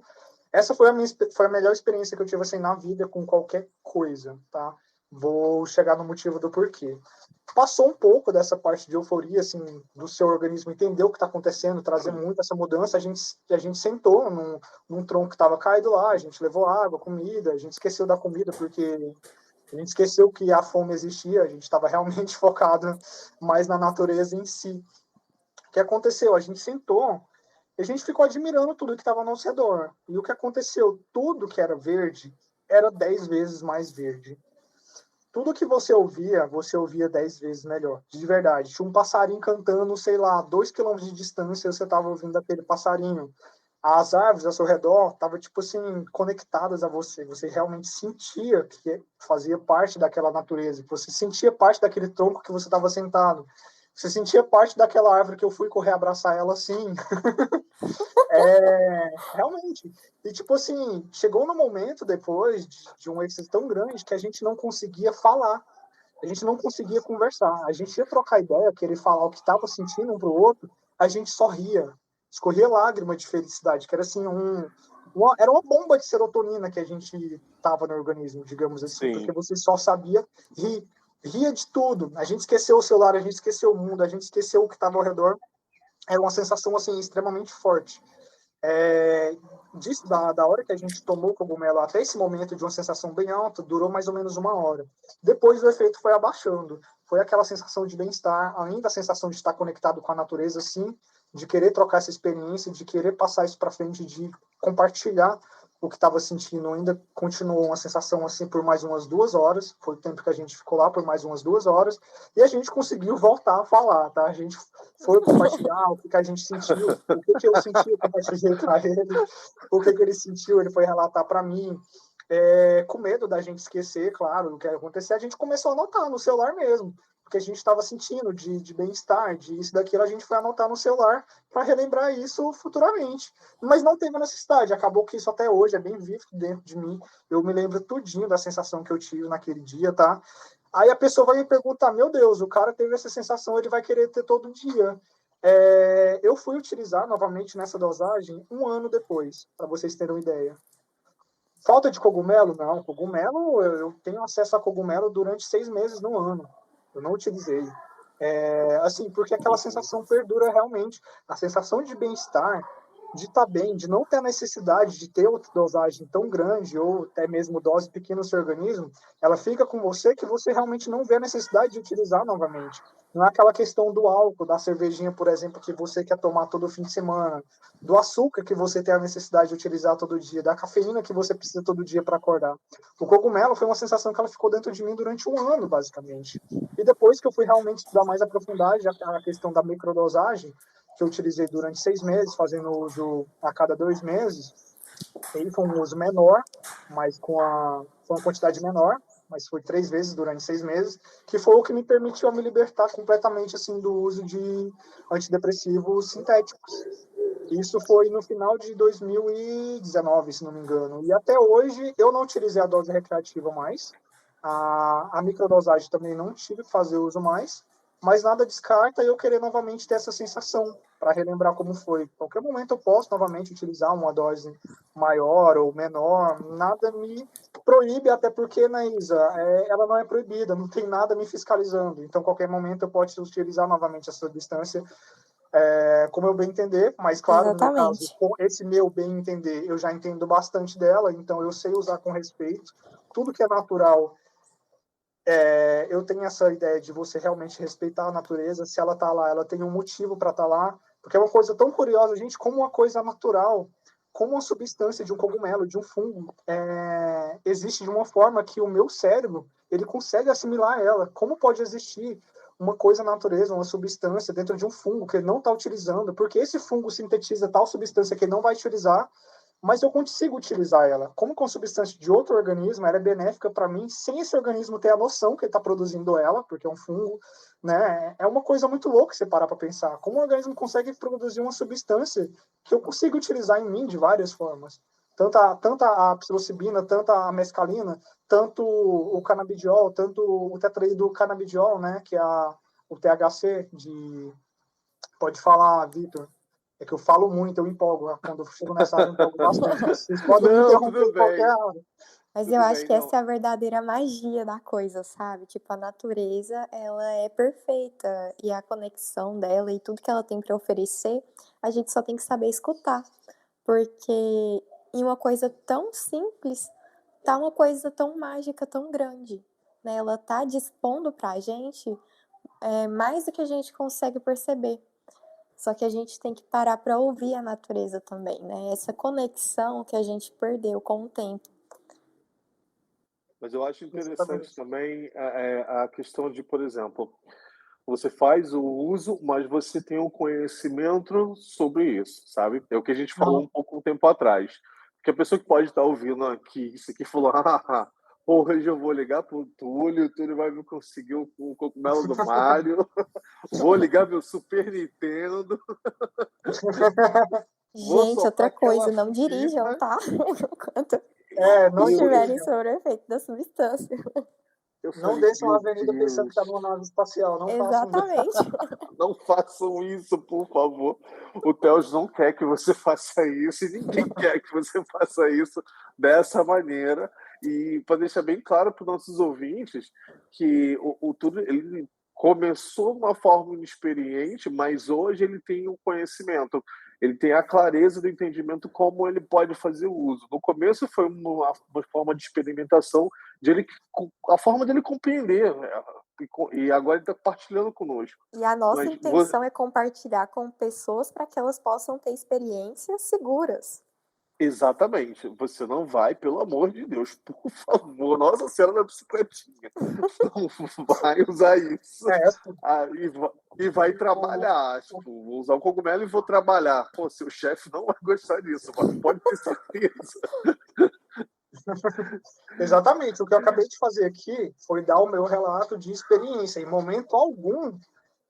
Essa foi a melhor experiência que eu tive assim, na vida com qualquer coisa, tá? Vou chegar no motivo do porquê. Passou um pouco dessa parte de euforia, assim, do seu organismo entender o que está acontecendo, trazer muito essa mudança. A gente sentou num tronco que estava caído lá, a gente levou água, comida, a gente esqueceu da comida porque a gente esqueceu que a fome existia, a gente estava realmente focado mais na natureza em si. O que aconteceu? A gente sentou e a gente ficou admirando tudo que estava ao nosso redor. E o que aconteceu? Tudo que era verde era 10 vezes mais verde. Tudo que você ouvia 10 vezes melhor. De verdade. Tinha um passarinho cantando, sei lá, 2 quilômetros de distância, você estava ouvindo aquele passarinho. As árvores ao seu redor estavam, tipo assim, conectadas a você. Você realmente sentia que fazia parte daquela natureza. Você sentia parte daquele tronco que você estava sentado. Você sentia parte daquela árvore que eu fui correr abraçar ela assim. Realmente. E, tipo assim, chegou no momento depois de um êxito tão grande que a gente não conseguia falar. A gente não conseguia conversar. A gente ia trocar ideia, querer falar o que estava sentindo um pro outro, a gente só ria. escorria lágrima de felicidade, que era assim, era uma bomba de serotonina que a gente tava no organismo, digamos assim, Sim. porque você só sabia rir, ria de tudo. A gente esqueceu o celular, a gente esqueceu o mundo, a gente esqueceu o que estava ao redor. Era uma sensação assim extremamente forte. Da hora que a gente tomou o cogumelo até esse momento de uma sensação bem alta, durou mais ou menos 1 hora. Depois o efeito foi abaixando. Foi aquela sensação de bem-estar, além da sensação de estar conectado com a natureza, sim, de querer trocar essa experiência, de querer passar isso para frente, de compartilhar o que estava sentindo. Ainda continuou uma sensação assim por mais umas 2 horas. Foi o tempo que a gente ficou lá, por mais umas 2 horas. E a gente conseguiu voltar a falar, tá? A gente foi compartilhar o que a gente sentiu, o que eu senti, eu compartilhei para ele, o que ele sentiu, ele foi relatar para mim. Com medo da gente esquecer, claro, do que ia acontecer, a gente começou a anotar no celular mesmo, porque a gente estava sentindo de bem-estar, de isso, daquilo, a gente foi anotar no celular para relembrar isso futuramente. Mas não teve necessidade, acabou que isso até hoje é bem vivo dentro de mim, eu me lembro tudinho da sensação que eu tive naquele dia, tá? Aí a pessoa vai me perguntar, meu Deus, o cara teve essa sensação, ele vai querer ter todo dia. Eu fui utilizar novamente nessa dosagem 1 ano depois, para vocês terem uma ideia. Falta de cogumelo? Não. Cogumelo, eu tenho acesso a cogumelo durante 6 meses no ano. Eu não utilizei. Assim, porque aquela sensação perdura realmente. A sensação de bem-estar, de estar bem, de não ter a necessidade de ter outra dosagem tão grande ou até mesmo dose pequena no seu organismo, ela fica com você que você realmente não vê a necessidade de utilizar novamente. Não é aquela questão do álcool, da cervejinha, por exemplo, que você quer tomar todo fim de semana, do açúcar que você tem a necessidade de utilizar todo dia, da cafeína que você precisa todo dia para acordar. O cogumelo foi uma sensação que ela ficou dentro de mim durante 1 ano, basicamente. E depois que eu fui realmente estudar mais a profundidade, a questão da microdosagem, que eu utilizei durante 6 meses, fazendo uso a cada 2 meses, ele foi um uso menor, mas foi uma quantidade menor, mas foi 3 vezes durante 6 meses, que foi o que me permitiu me libertar completamente assim do uso de antidepressivos sintéticos. Isso foi no final de 2019, se não me engano. E até hoje eu não utilizei a dose recreativa mais. A microdosagem também não tive que fazer uso mais. Mas nada descarta eu querer novamente ter essa sensação, para relembrar como foi. Em qualquer momento eu posso novamente utilizar uma dose maior ou menor. Nada me proíbe, até porque, Naísa, ela não é proibida, não tem nada me fiscalizando. Então, a qualquer momento eu posso utilizar novamente essa substância como eu bem entender, mas claro, no meu caso, com esse meu bem entender, eu já entendo bastante dela, então eu sei usar com respeito. Tudo que é natural, eu tenho essa ideia de você realmente respeitar a natureza. Se ela está lá, ela tem um motivo para estar lá, porque é uma coisa tão curiosa, gente, como uma coisa natural, como uma substância de um cogumelo, de um fungo, existe de uma forma que o meu cérebro ele consegue assimilar ela. Como pode existir uma coisa na natureza, uma substância dentro de um fungo que ele não está utilizando, porque esse fungo sintetiza tal substância que ele não vai utilizar, mas eu consigo utilizar ela. Como com substância de outro organismo, ela é benéfica para mim, sem esse organismo ter a noção que ele está produzindo ela, porque é um fungo, né? É uma coisa muito louca você parar para pensar. Como o organismo consegue produzir uma substância que eu consigo utilizar em mim de várias formas. Tanto a psilocibina, tanto a mescalina, tanto o canabidiol, tanto o tetraído canabidiol, né? Que é o THC de... Pode falar, Vitor. É que eu falo muito, eu empolgo. Quando eu chego nessa área, eu empolgo bastante. Vocês podem me interromper em qualquer hora. Mas eu acho que essa é a verdadeira magia da coisa, sabe? Tipo, a natureza, ela é perfeita. E a conexão dela e tudo que ela tem para oferecer, a gente só tem que saber escutar. Porque em uma coisa tão simples, tá uma coisa tão mágica, tão grande. Né? Ela tá dispondo pra gente mais do que a gente consegue perceber. Só que a gente tem que parar para ouvir a natureza também, né? Essa conexão que a gente perdeu com o tempo. Mas eu acho interessante também a questão de, por exemplo, você faz o uso, mas você tem um conhecimento sobre isso, sabe? É o que a gente falou um pouco tempo atrás. Porque a pessoa que pode estar ouvindo aqui, isso aqui, falou, hoje eu vou ligar pro Túlio, o Túlio vai me conseguir o cogumelo do Mario, vou ligar meu Super Nintendo. Gente, outra coisa, não dirijam, tá? Enquanto não estiverem sobre o efeito da substância. Eu Não falei, desçam a meu avenida pensando que Deus, está numa nave espacial. Não façam isso. Exatamente. não façam isso, por favor. O Theos não quer que você faça isso e ninguém quer que você faça isso dessa maneira. E para deixar bem claro para os nossos ouvintes que o Túlio ele começou de uma forma inexperiente, mas hoje ele tem o conhecimento, ele tem a clareza do entendimento como ele pode fazer o uso. No começo foi uma forma de experimentação, a forma dele compreender, né? E agora ele está compartilhando conosco. E a nossa Mas intenção é compartilhar com pessoas para que elas possam ter experiências seguras. exatamente, você não vai, pelo amor de Deus, por favor, Nossa Senhora da Bicicletinha, não vai usar isso. É, assim, E vai trabalhar. Tipo, vou usar o cogumelo e vou trabalhar. Pô, seu chefe não vai gostar disso, mas pode ter certeza. exatamente. O que eu acabei de fazer aqui foi dar o meu relato de experiência. Em momento algum,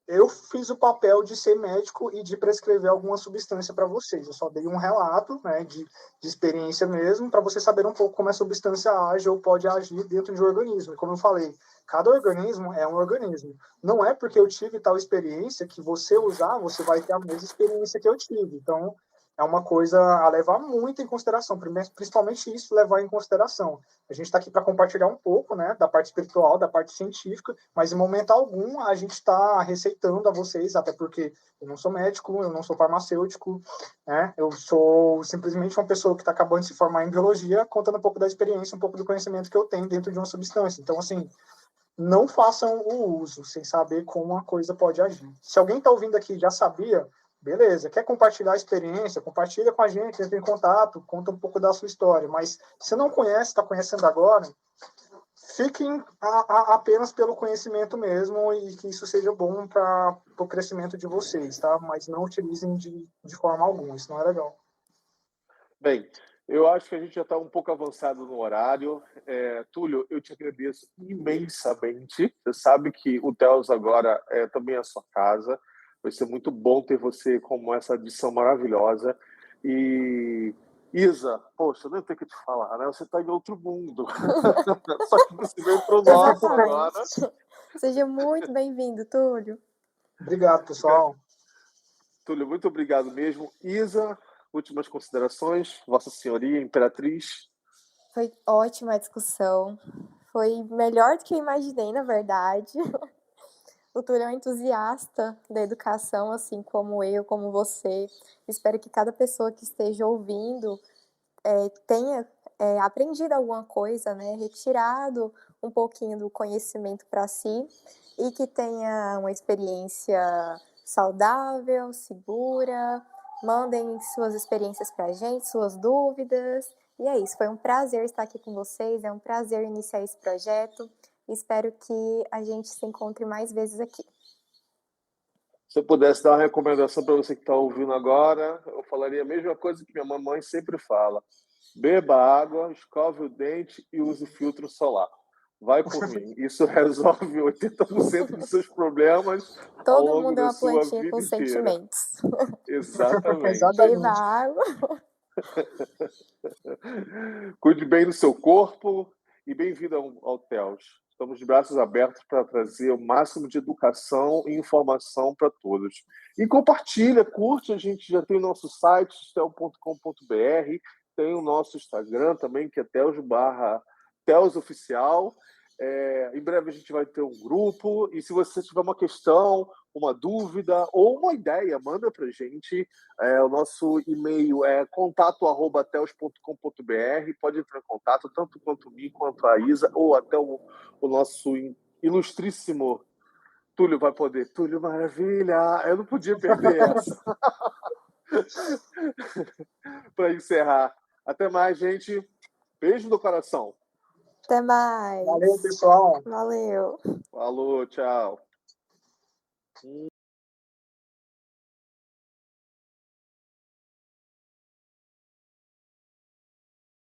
eu fiz o papel de ser médico e de prescrever alguma substância para vocês. Eu só dei um relato, né, de experiência mesmo, para vocês saberem um pouco como a substância age ou pode agir dentro de um organismo. E como eu falei, cada organismo é um organismo. Não é porque eu tive tal experiência que você usar, você vai ter a mesma experiência que eu tive. Então, é uma coisa a levar muito em consideração, principalmente isso, levar em consideração. A gente está aqui para compartilhar um pouco, né, da parte espiritual, da parte científica, mas em momento algum a gente está receitando a vocês, até porque eu não sou médico, eu não sou farmacêutico, né, eu sou simplesmente uma pessoa que está acabando de se formar em biologia, contando um pouco da experiência, um pouco do conhecimento que eu tenho dentro de uma substância. Então, assim, não façam o uso sem saber como a coisa pode agir. Se alguém está ouvindo aqui e já sabia, beleza, quer compartilhar a experiência, compartilha com a gente, entra em contato, conta um pouco da sua história. Mas se não conhece, está conhecendo agora, fiquem apenas pelo conhecimento mesmo e que isso seja bom para o crescimento de vocês, tá? Mas não utilizem de forma alguma, isso não é legal. Bem, eu acho que a gente já está um pouco avançado no horário. Túlio, eu te agradeço imensamente. Você sabe que o Theos agora também é a sua casa. Vai ser muito bom ter você como essa adição maravilhosa. E, Isa, poxa, eu nem tenho que te falar, né? Você está em outro mundo. Só que você veio para o nosso agora. Exatamente. Seja muito bem-vindo, Túlio. Obrigado, pessoal. Túlio, muito obrigado mesmo. Isa, últimas considerações, Vossa Senhoria, Imperatriz. Foi ótima a discussão. Foi melhor do que eu imaginei, na verdade. O Túlio é um entusiasta da educação, assim como eu, como você. Espero que cada pessoa que esteja ouvindo tenha aprendido alguma coisa, né? Retirado um pouquinho do conhecimento para si e que tenha uma experiência saudável, segura. Mandem suas experiências para a gente, suas dúvidas. E é isso, foi um prazer estar aqui com vocês, é um prazer iniciar esse projeto. Espero que a gente se encontre mais vezes aqui. Se eu pudesse dar uma recomendação para você que está ouvindo agora, eu falaria a mesma coisa que minha mamãe sempre fala. Beba água, escove o dente e use filtro solar. Vai por mim. Isso resolve 80% dos seus problemas ao Todo longo mundo é da uma sua plantinha vida com inteira. sentimentos. Exatamente. Beba Exatamente. água. Cuide bem do seu corpo e bem-vindo ao Theos. Estamos de braços abertos para trazer o máximo de educação e informação para todos. E compartilha, curte, a gente já tem o nosso site, tel.com.br, tem o nosso Instagram também, que é Theos_Oficial. Em breve a gente vai ter um grupo, e se você tiver uma questão, uma dúvida ou uma ideia, manda para a gente. O nosso e-mail é contato@theos.com.br. Pode entrar em contato, tanto quanto mim, quanto a Isa, ou até o nosso ilustríssimo Túlio vai poder. Túlio Maravilha! Eu não podia perder essa. Para encerrar. Até mais, gente. Beijo no coração. Até mais. Valeu, pessoal. Valeu. Falou, tchau.